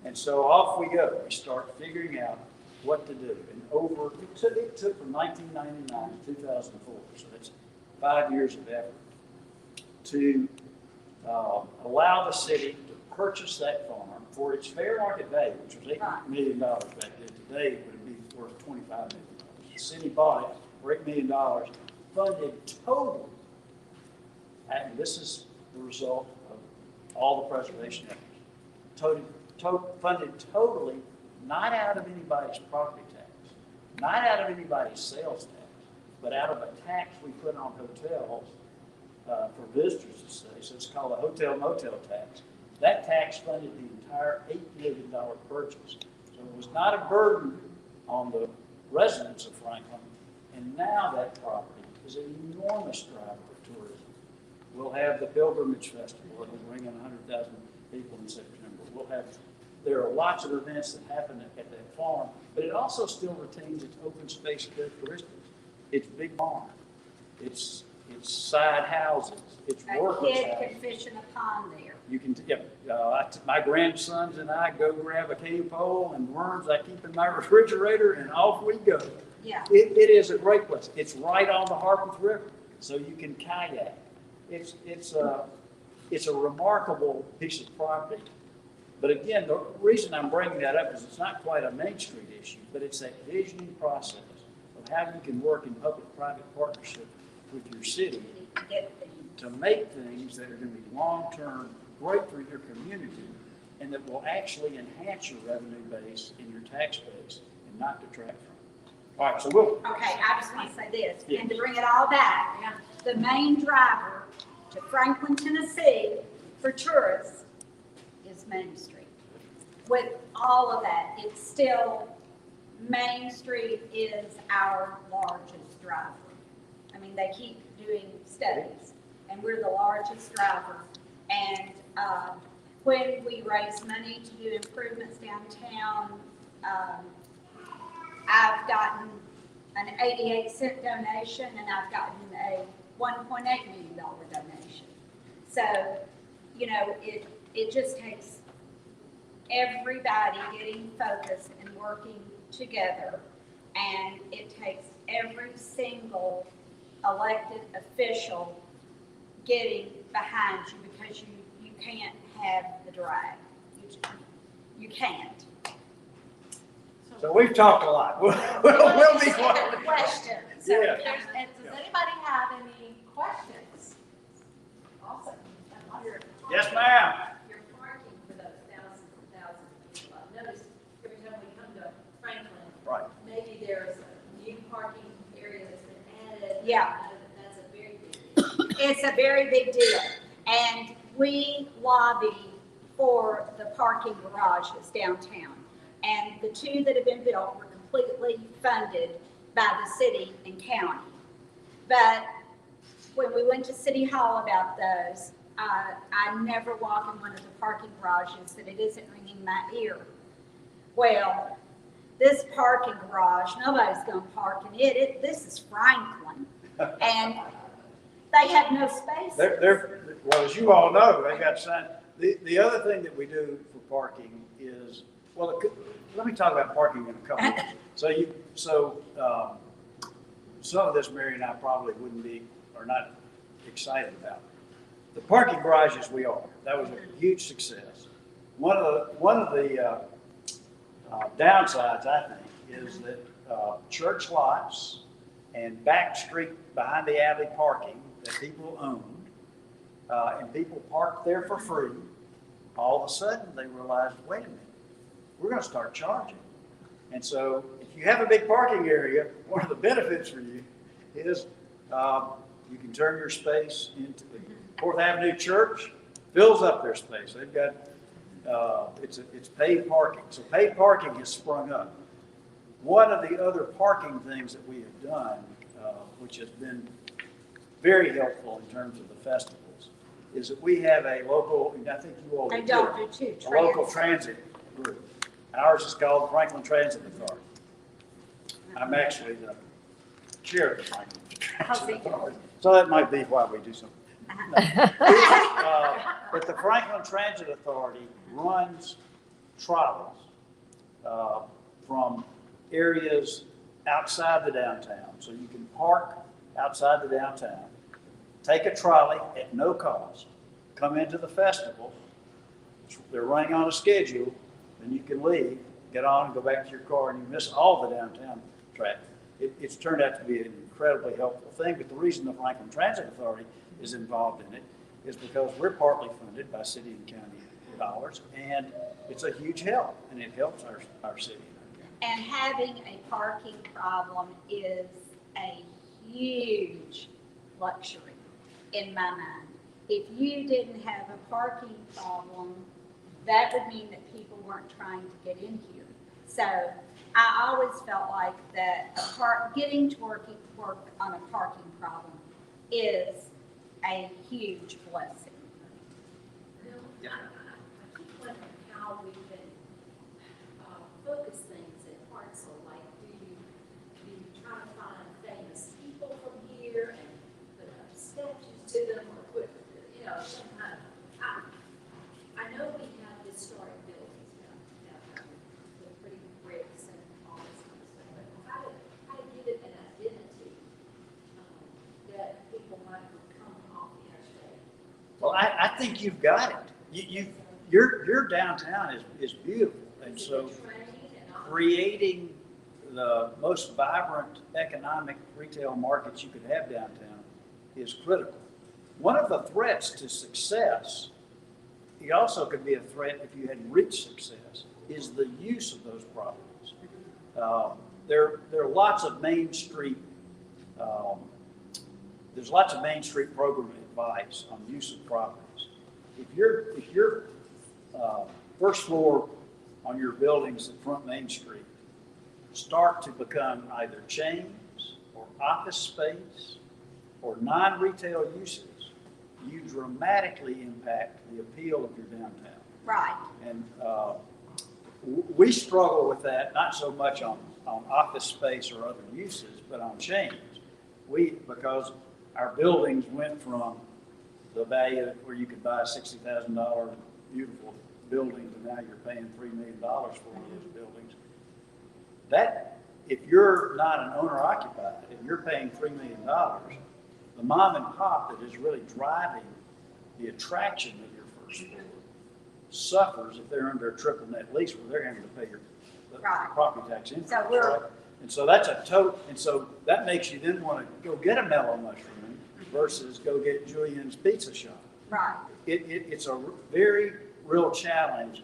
And so off we go. We start figuring out what to do. And it took from 1999 to 2004, so that's 5 years of effort, to allow the city to purchase that farm for its fair market value, which was $8 million back then. Today it would be worth $25 million. The city bought it for $8 million, funded totally, and this is the result of all the preservation efforts, funded totally, not out of anybody's property tax, not out of anybody's sales tax, but out of a tax we put on hotels for visitors to stay. So it's called a hotel motel tax. That tax funded the entire $8 million purchase. So it was not a burden on the residents of Franklin. And now that property is an enormous driver of tourism. We'll have the Pilgrimage Festival that will bring in 100,000 people in September. There are lots of events that happen at that farm, but it also still retains its open space characteristics. it's big barn, it's side houses, it's A workers' kid houses. can fish in a pond there. You can, my grandsons and I go grab a cane pole and worms I keep in my refrigerator, and off we go. Yeah. It is a great place. It's right on the Harpeth River, so you can kayak. It's a remarkable piece of property. But again, the reason I'm bringing that up is it's not quite a Main Street issue, but it's that visioning process of how you can work in public-private partnership with your city to make things that are going to be long-term, great for your community, and that will actually enhance your revenue base and your tax base and not detract from it. All right, so we'll. Okay, I just want to say this, Yeah. and to bring it all back, the main driver to Franklin, Tennessee for tourists is Main Street. With all of that, it's still, Main Street is our largest driver. I mean, they keep doing studies, and we're the largest driver. And when we raise money to do improvements downtown, I've gotten an 88-cent donation, and I've gotten a $1.8 million donation. So, you know, it just takes everybody getting focused and working together, and it takes every single elected official getting behind you, because you can't have the drag. You can't. So we've talked a lot. We'll be quiet. Questions. So Yeah. if there's, and does anybody have any questions? Awesome. Yes, ma'am. Your parking for those thousands and thousands of people. I've noticed every time we come to Franklin, Right. maybe there's a new parking area that's been added. Yeah. That's a very big deal. It's a very big deal. And we lobby for the parking garages downtown. And the two that have been built were completely funded by the city and county. But when we went to City Hall about those, I never walk in one of the parking garages that it isn't ringing my ear. Well, this parking garage, nobody's gonna park in it. This is Franklin. And they have no space. Well, as you all know, they got signed. The other thing that we do for parking is, well, let me talk about parking in a couple of minutes. Some of this Mary and I probably wouldn't be, or not excited about. The parking garages we are, that was a huge success. One of the downsides, I think, is that church lots and back street behind the alley parking that people owned, and people parked there for free, all of a sudden they realized, wait a minute, we're gonna start charging. And so if you have a big parking area, one of the benefits for you is you can turn your space into the Fourth Avenue Church, fills up their space. They've got, it's paid parking. So paid parking has sprung up. One of the other parking things that we have done, which has been very helpful in terms of the festivals, is that we have a local, and I think you all They do, don't do too. a local transit group. Ours is called Franklin Transit Authority. I'm actually the chair of the Franklin Transit Authority, so that might be why we do something. But the Franklin Transit Authority runs trolleys from areas outside the downtown. So you can park outside the downtown, take a trolley at no cost, come into the festival. They're running on a schedule, then you can leave, get on and go back to your car, and you miss all the downtown traffic. It's turned out to be an incredibly helpful thing, but the reason the Franklin Transit Authority is involved in it is because we're partly funded by city and county dollars, and it's a huge help, and it helps our city. And having a parking problem is a huge luxury in my mind. If you didn't have a parking problem, that would mean that people weren't trying to get in here. So I always felt like that getting to work on a parking problem is a huge blessing. I keep wondering how we can focus things at Hartselle. Like, do you try to find famous everybody would come off the interstate. Well, I think you've got it. Your downtown is beautiful, and so creating the most vibrant economic retail markets you could have downtown is critical. One of the threats to success, it also could be a threat if you hadn't reached success, is the use of those properties. There are lots of Main Street, there's lots of Main Street program advice on use of properties. If your first floor on your buildings at Front Main Street start to become either chains or office space or non-retail uses, you dramatically impact the appeal of your downtown. Right. And we struggle with that, not so much on office space or other uses, but on chains. Because our buildings went from the value where you could buy a $60,000 beautiful building to now you're paying $3 million for one of those buildings. That, if you're not an owner occupied and you're paying $3 million, the mom and pop that is really driving the attraction of your first floor suffers if they're under a triple net lease where they're having to pay the Right. property tax interest. So we're- right? And so that's and so that makes you then want to go get a mellow mushroom versus go get Julian's pizza shop. Right. It's a very real challenge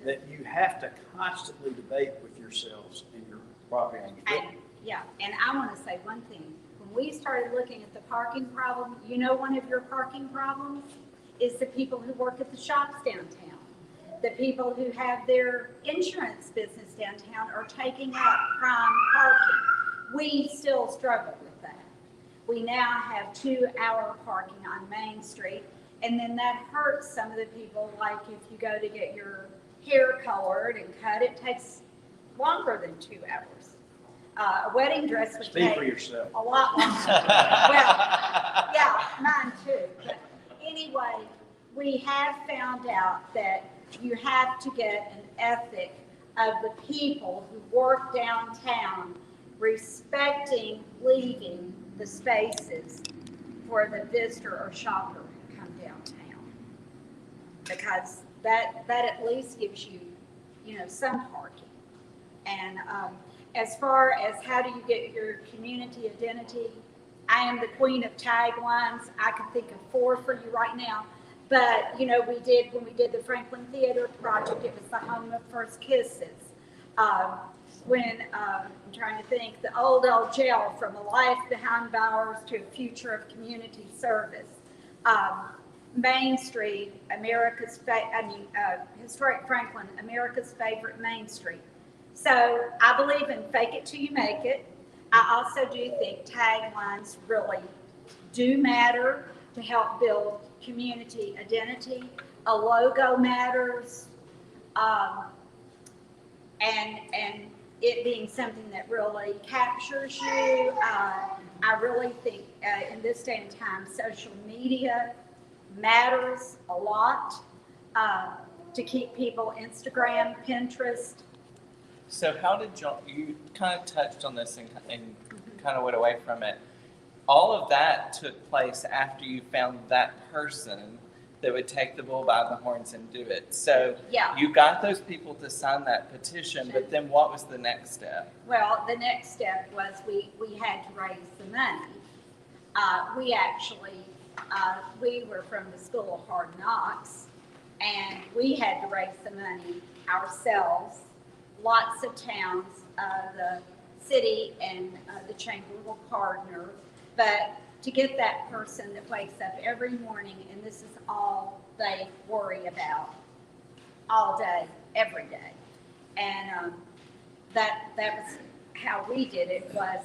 that you have to constantly debate with yourselves and your property owners. And, yeah, and I want to say one thing. When we started looking at the parking problem, you know, one of your parking problems is the people who work at the shops downtown. The people who have their insurance business downtown are taking up prime parking. We still struggle with that. We now have 2-hour parking on Main Street, and then that hurts some of the people, like if you go to get your hair colored and cut, it takes longer than 2 hours. A wedding dress would Speak take for yourself. a lot longer. Well, yeah, mine too. But anyway, we have found out that you have to get an ethic of the people who work downtown respecting leaving the spaces for the visitor or shopper who come downtown. Because that at least gives you, some parking. And as far as how do you get your community identity, I am the queen of taglines. I can think of 4 for you right now. But, when we did the Franklin Theater project, it was the home of first kisses. I'm trying to think, the old jail, from a life behind bars to a future of community service. Main Street, historic Franklin, America's favorite Main Street. So I believe in fake it till you make it. I also do think taglines really do matter to help build community identity. A logo matters, and it being something that really captures you. I really think in this day and time, social media matters a lot to keep people Instagram, Pinterest. So how did you kind of touched on this and kind of went away from it. All of that took place after you found that person that would take the bull by the horns and do it. So Yeah. you got those people to sign that petition, but then what was the next step? Well, the next step was we had to raise the money. We were from the School of Hard Knocks, and we had to raise the money ourselves. Lots of towns, the city and the chamber will partner, but to get that person that wakes up every morning and this is all they worry about all day, every day. And that was how we did it. Was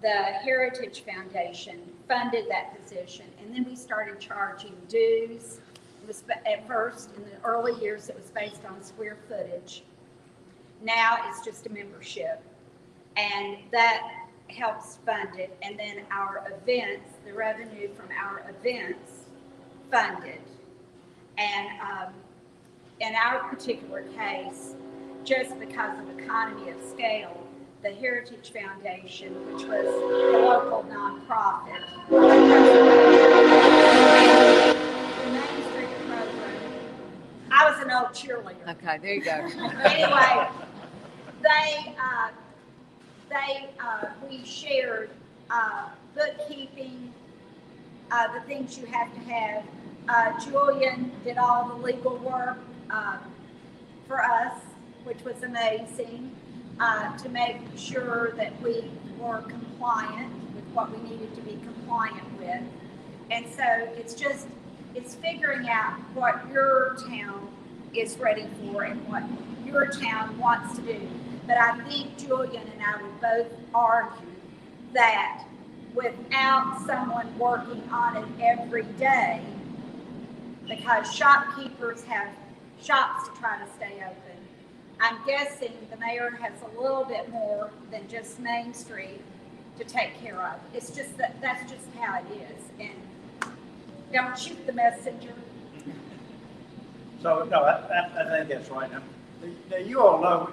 the Heritage Foundation funded that position, and then we started charging dues. It was at first, in the early years, it was based on square footage. Now it's just a membership, and that helps fund it. And then our events, the revenue from our events funded. And in our particular case, just because of economy of scale, the Heritage Foundation, which was a local nonprofit, Okay, there you go. Anyway, we shared, bookkeeping, the things you have to have. Julian did all the legal work, for us, which was amazing, to make sure that we were compliant with what we needed to be compliant with. And so it's figuring out what your town is ready for and what your town wants to do. But I think Julian and I would both argue that without someone working on it every day, because shopkeepers have shops to try to stay open, I'm guessing the mayor has a little bit more than just Main Street to take care of. It's just that's just how it is. And don't shoot the messenger. So, no, I think that's right. Now, you all know,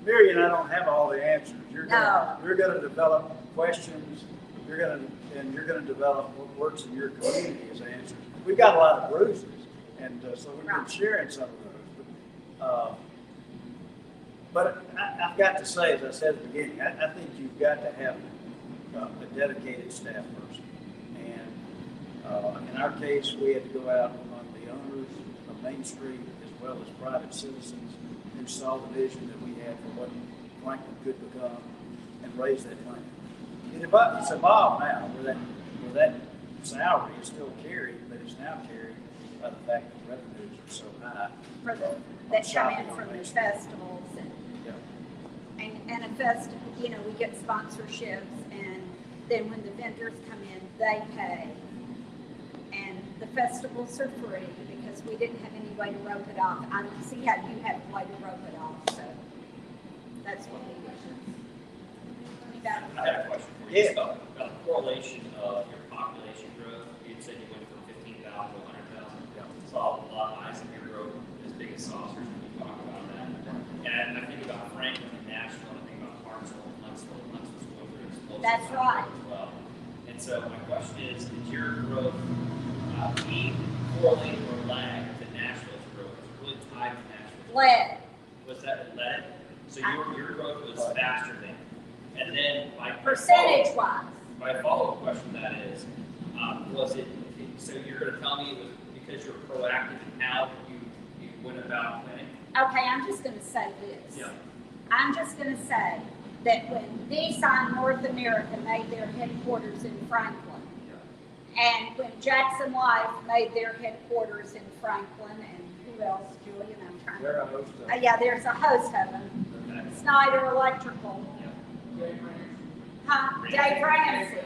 Mary and I don't have all the answers. You're gonna develop questions, you're gonna develop what works in your community as answers. We've got a lot of bruises, and so we've been sharing some of those. But I've got to say, as I said at the beginning, I think you've got to have a dedicated staff person. And in our case, we had to go out among the owners of Main Street as well as private citizens who saw the vision that we had for what Franklin could become and raise that money. It's evolved now where that salary is still carried, but it's now carried by the fact that revenues are so high. For that come in from the festivals and a festival, we get sponsorships, and then when the vendors come in, they pay. And the festivals are free because we didn't have any way to rope it off. I see how you have a way to rope it off, so that's what we did. I have a question for you. Yeah. About the correlation of your population growth. You said you went from 15,000 to 100,000. Yeah. So a lot of eyes in your growth as big as saucers when you talk about that. And I think about Franklin and Nashville, and I think about Hartselle and Huntsville. Huntsville's going through explosive That's right. as well. And so my question is your growth be correlated or lag to Nashville's growth? It's really tied to Nashville's Lead. Was that lead? So your growth was faster than. And then Percentage-wise. my follow-up question to that is, was it, so you're going to tell me it was because you're proactive in how you went about planning? Okay, I'm just going to say this. Yeah. I'm just going to say that when Nissan North America made their headquarters in Franklin, and when Jackson Life made their headquarters in Franklin, and who else, Julian? I'm trying to. There are a host of Yeah, there's a host of them. Okay. Snyder Electrical. Dave Ramsey.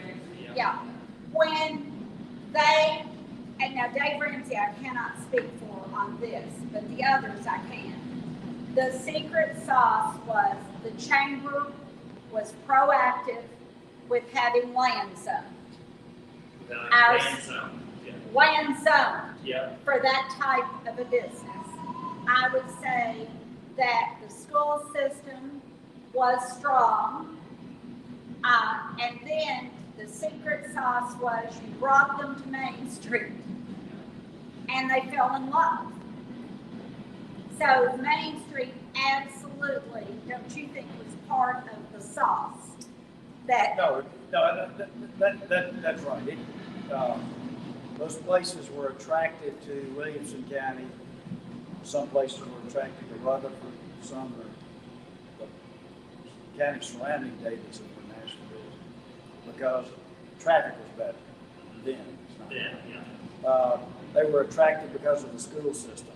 Yeah. When they, and now Dave Ramsey I cannot speak for on this, but the others I can. The secret sauce was the chamber was proactive with having land zoned. Our Land zone. Yeah. Land zoned Yeah. for that type of a business. I would say that the school system was strong. And then the secret sauce was you brought them to Main Street and they fell in love. So Main Street absolutely, don't you think, was part of the sauce? That that's right. Those places were attracted to Williamson County. Some places were attracted to Rutherford. Some are the county surrounding Davidson were Nashville because traffic was better then. It's not. Yeah. Yeah. They were attracted because of the school system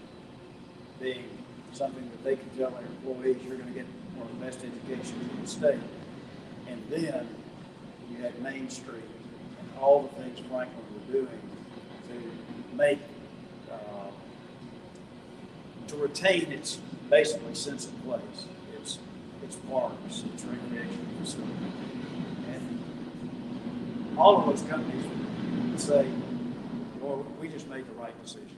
being something that they could tell their employees, you're going to get one of the best educations in the state. And then you had Main Street and all the things Franklin were doing to make, to retain its basically sense of place. It's parks, it's recreation facilities. And all of those companies would say, well, we just made the right decision.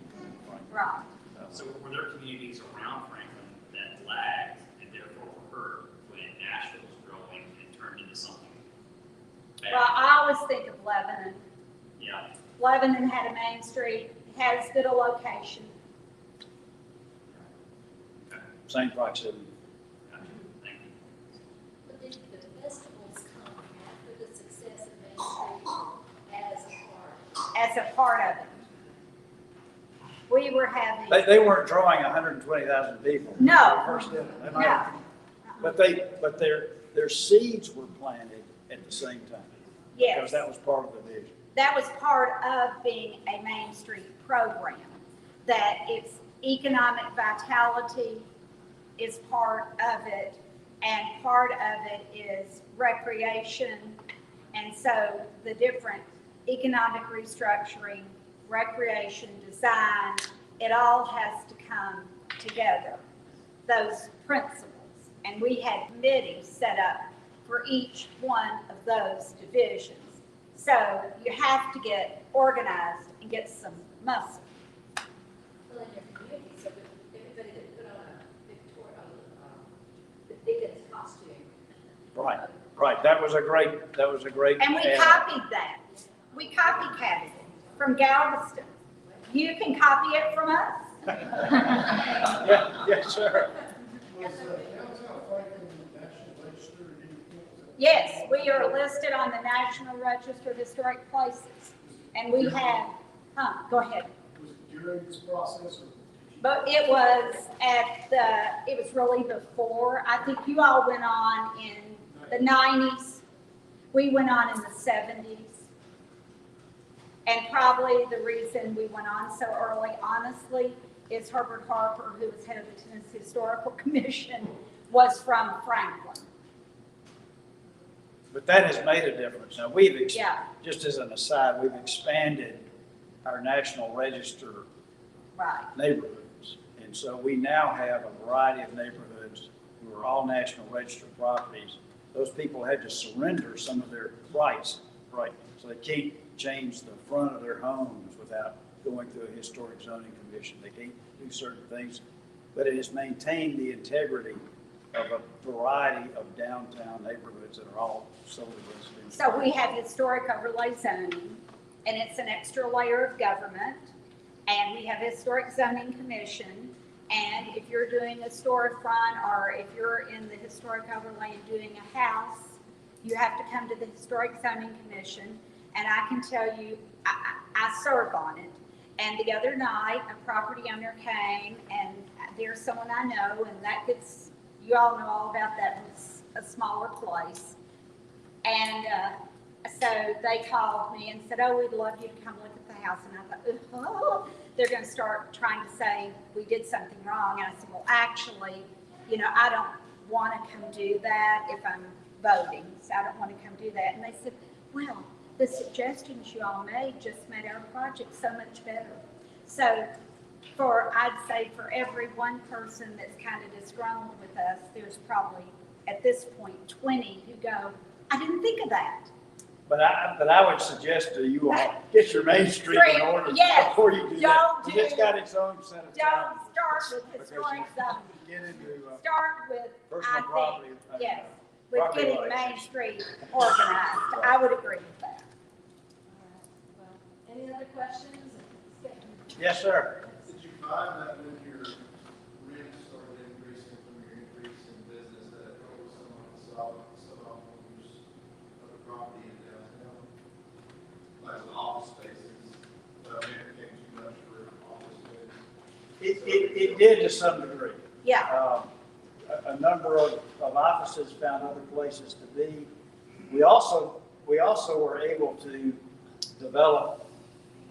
right. So were there communities around Franklin that lagged and therefore were hurt when Nashville was growing and turned into something bad? Well, I always think of Lebanon. Yeah. Lebanon had a Main Street, has good a location. same proximity. Gotcha. Thank you. But did the festivals come after the success of Main Street as a part? as a part of it. We were having. They weren't drawing 120,000 people. No. when they first did it. They might No. have- But their seeds were planted at the same time. Yes. Because that was part of the vision. That was part of being a Main Street program, that its economic vitality is part of it, and part of it is recreation. And so the different economic restructuring, recreation, design, it all has to come together, those principles. And we had committees set up for each one of those divisions. So you have to get organized and get some muscle. Well, in your community, so everybody that put on the biggest costume. Right. That was a great. And we add-on. copied that. We copycatted it from Galveston. You can copy it from us. Yeah, yes, sir. Yes, we are listed on the National Register of Historic Places. And we have, go ahead. Was it during this process or? But it was it was really before. I think you all went on in the 90s. We went on in the 70s. And probably the reason we went on so early, honestly, is Herbert Harper, who was head of the Tennessee Historical Commission, was from Franklin. But that has made a difference. Now, Yeah. just as an aside, we've expanded our National Register Right. neighborhoods. And so we now have a variety of neighborhoods who are all National Register properties. Those people had to surrender some of their rights, right? So they can't change the front of their homes without going through a historic zoning commission. They can't do certain things, but it has maintained the integrity of a variety of downtown neighborhoods that are all solely residential. So we have historic overlay zoning, and it's an extra layer of government. And we have historic zoning commission. And if you're doing a storefront, or if you're in the historic overlay and doing a house, you have to come to the historic zoning commission. And I can tell you, I serve on it. And the other night, a property owner came, and there's someone I know, and that gets, you all know all about that, it's a smaller place. And so they called me and said, oh, we'd love you to come look at the house. And I thought, oh, they're going to start trying to say we did something wrong. And I said, well, actually, I don't want to come do that if I'm voting. So I don't want to come do that. And they said, well, the suggestions you all made just made our project so much better. So I'd say for every one person that's kind of disgruntled with us, there's probably at this point 20 who go, I didn't think of that. But I would suggest to you all, get your Main Street in order Yes. before you do that. Don't It's do- got its own set of Don't time. start with historic zoning. Get into Start with, personal property. yes, with property getting rights. Main Street organized. I would agree with that. Well, any other questions? Yes, sir. Did you find that when your rent started increasing from your increase in business, that it was some use of the property in downtown? Like the office spaces, but it became too much for office space? It did to some degree. Yeah, A number of offices found other places to be. We also were able to develop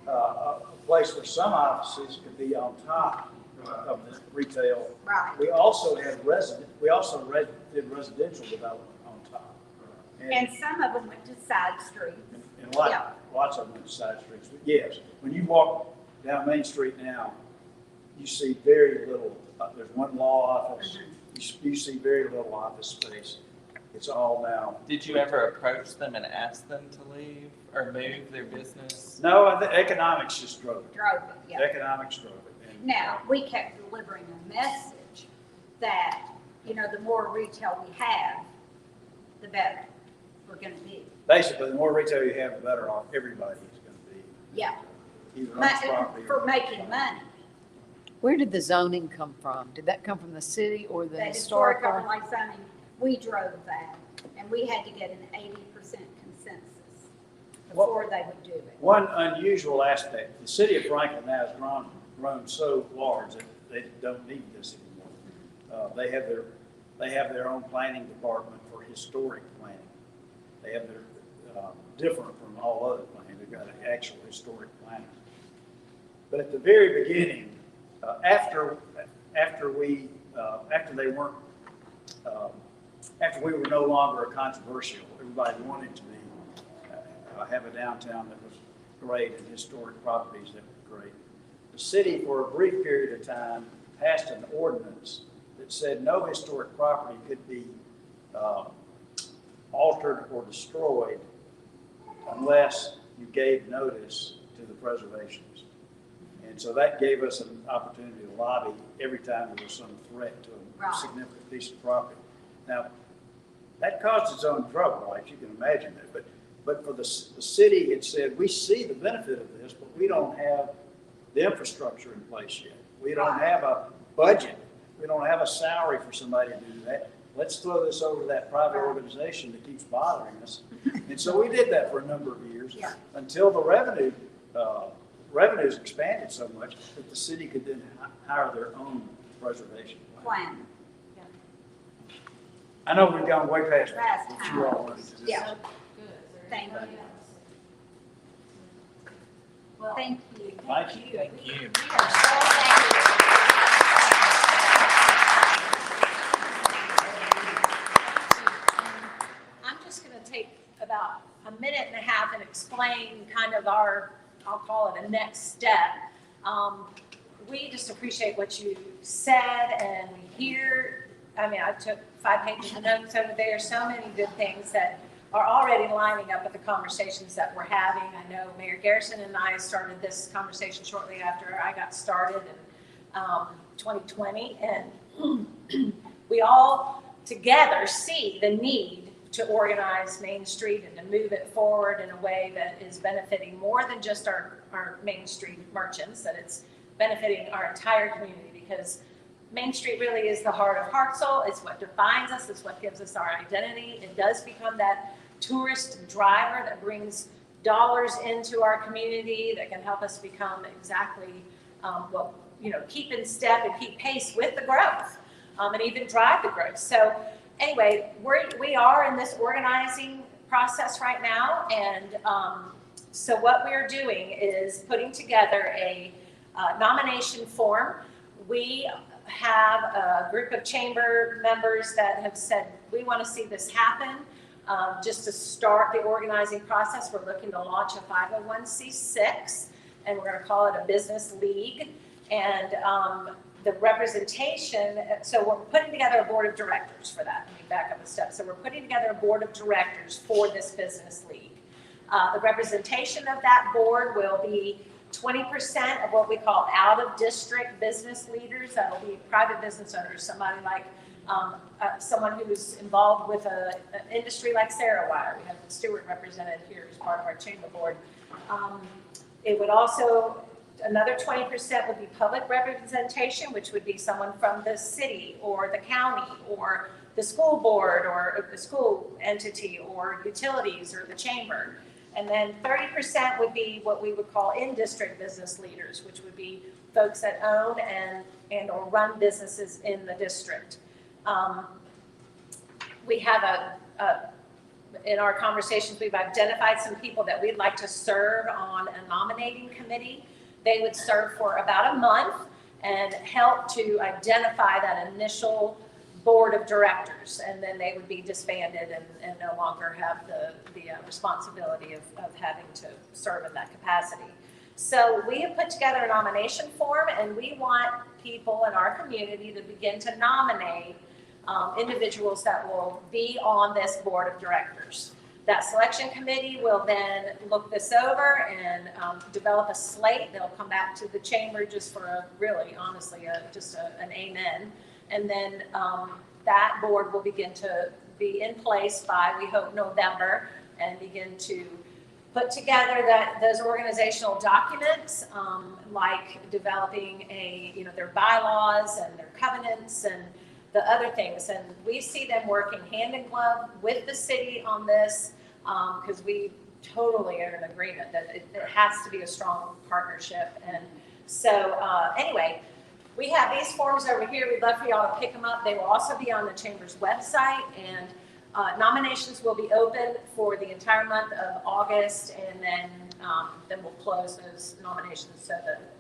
a place where some offices could be on top of the retail. right. We also did residential development on top. And some of them went to side streets. And Yeah. lots of them went to side streets. But yes, when you walk down Main Street now, you see very little, there's one law office, you see very little office space. It's all now. Did you ever approach them and ask them to leave or move their business? No, the economics just drove it. Drove it, yeah. Economics drove it. And Now, we kept delivering a message that, the more retail we have, the better we're going to be. basically, the more retail you have, the better off everybody is going to be. Yeah. Either on property or. For making money. Where did the zoning come from? Did that come from the city or the The historic historical? overlay zoning, we drove that, and we had to get an 80% consensus before they would do it. One unusual aspect, the city of Franklin now has grown so large that they don't need this anymore. They have their own planning department for historic planning. They have their, different from all other planning, they've got an actual historic planning. But at the very beginning, after we were no longer a controversial, everybody wanted to be, have a downtown that was great and historic properties that were great. The city, for a brief period of time, passed an ordinance that said no historic property could be altered or destroyed unless you gave notice to the preservationists. And so that gave us an opportunity to lobby every time there was some threat to a Right. significant piece of property. Now, that caused its own trouble, right? You can imagine that. But for the city, it said, we see the benefit of this, but we don't have the infrastructure in place yet. We don't have a budget. We don't have a salary for somebody to do that. Let's throw this over to that private organization that keeps bothering us. And so we did that for a number of years until the revenues expanded so much that the city could then hire their own preservation plan. I know we've gone way past that, but you all wanted to do Yeah. that. Thank you. Well, Thank you. Thank you. Thank you. We are so thankful. I'm just going to take about a minute and a half and explain kind of our, I'll call it a next step. We just appreciate what you said, and we hear, I mean, I took 5 pages of notes over there, so many good things that are already lining up with the conversations that we're having. I know Mayor Garrison and I started this conversation shortly after I got started in 2020, and we all together see the need to organize Main Street and to move it forward in a way that is benefiting more than just our Main Street merchants, that it's benefiting our entire community, because Main Street really is the heart of Hartselle. It's what defines us. It's what gives us our identity. It does become that tourist driver that brings dollars into our community that can help us become exactly what, keep in step and keep pace with the growth, and even drive the growth. So anyway, we are in this organizing process right now, and so what we're doing is putting together a nomination form. We have a group of chamber members that have said, we want to see this happen. Just to start the organizing process, we're looking to launch a 501c6, and we're going to call it a business league. And the representation, so we're putting together a board of directors for that. Let me back up a step. So we're putting together a board of directors for this business league. The representation of that board will be 20% of what we call out-of-district business leaders. That'll be private business owners, somebody like someone who's involved with an industry like Sarah Wire. We have Stewart represented here as part of our chamber board. It would also, another 20% would be public representation, which would be someone from the city or the county or the school board or the school entity or utilities or the chamber. And then 30% would be what we would call in-district business leaders, which would be folks that own and or run businesses in the district. We have in our conversations, we've identified some people that we'd like to serve on a nominating committee. They would serve for about a month and help to identify that initial board of directors, and then they would be disbanded and no longer have the responsibility of having to serve in that capacity. So we have put together a nomination form, and we want people in our community to begin to nominate individuals that will be on this board of directors. That selection committee will then look this over and develop a slate. They'll come back to the chamber just for a really, honestly, an amen. And then that board will begin to be in place by, we hope, November, and begin to put together those organizational documents, like developing their bylaws and their covenants and the other things. And we see them working hand in glove with the city on this, because we totally are in agreement that it has to be a strong partnership. And so anyway, we have these forms over here. We'd love for y'all to pick them up. They will also be on the Chamber's website, and nominations will be open for the entire month of August, and then we'll close those nominations so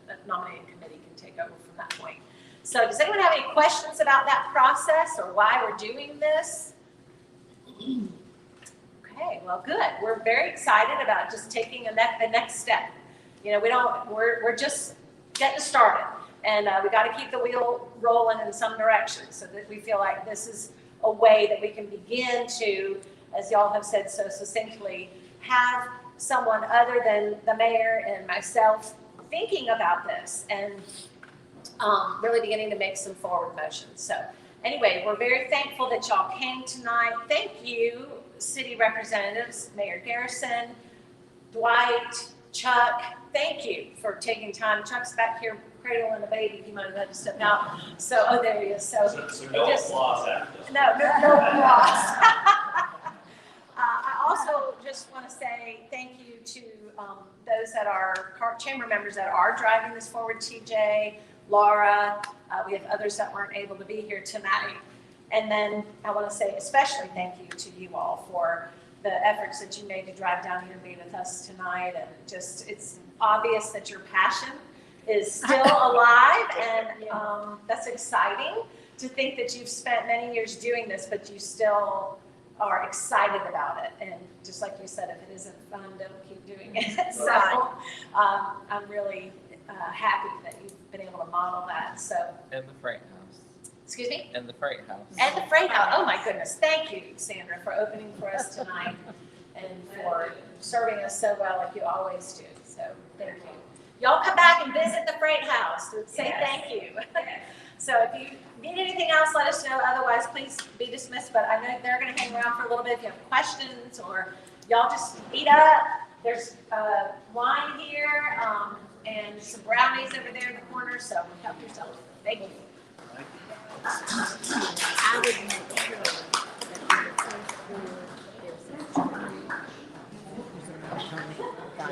the nominating committee can take over from that point. So does anyone have any questions about that process or why we're doing this? Okay, well, good. We're very excited about just taking the next step. We're just getting started, and we got to keep the wheel rolling in some direction so that we feel like this is a way that we can begin to, as y'all have said so succinctly, have someone other than the mayor and myself thinking about this and really beginning to make some forward motions. So anyway, we're very thankful that y'all came tonight. Thank you, city representatives, Mayor Garrison, Dwight, Chuck. Thank you for taking time. Chuck's back here cradling the baby. He might have had to step out. So, there he is. So no applause after this. No applause. I also just want to say thank you to those that are chamber members that are driving this forward. TJ, Laura, we have others that weren't able to be here tonight. And then I want to say especially thank you to you all for the efforts that you made to drive down here and be with us tonight. And just, it's obvious that your passion is still alive, and that's exciting to think that you've spent many years doing this, but you still are excited about it. And just like you said, if it isn't fun, don't keep doing it. So I'm really happy that you've been able to model that. So. And the Freight House. Excuse me? And the Freight House. And the Freight House. Oh my goodness. Thank you, Sandra, for opening for us tonight and for serving us so well like you always do. So thank you. Y'all come back and visit the Freight House to say thank you. So if you need anything else, let us know. Otherwise, please be dismissed. But I know they're going to hang around for a little bit if you have questions, or y'all just eat up. There's wine here and some brownies over there in the corner. So help yourself. Thank you. I would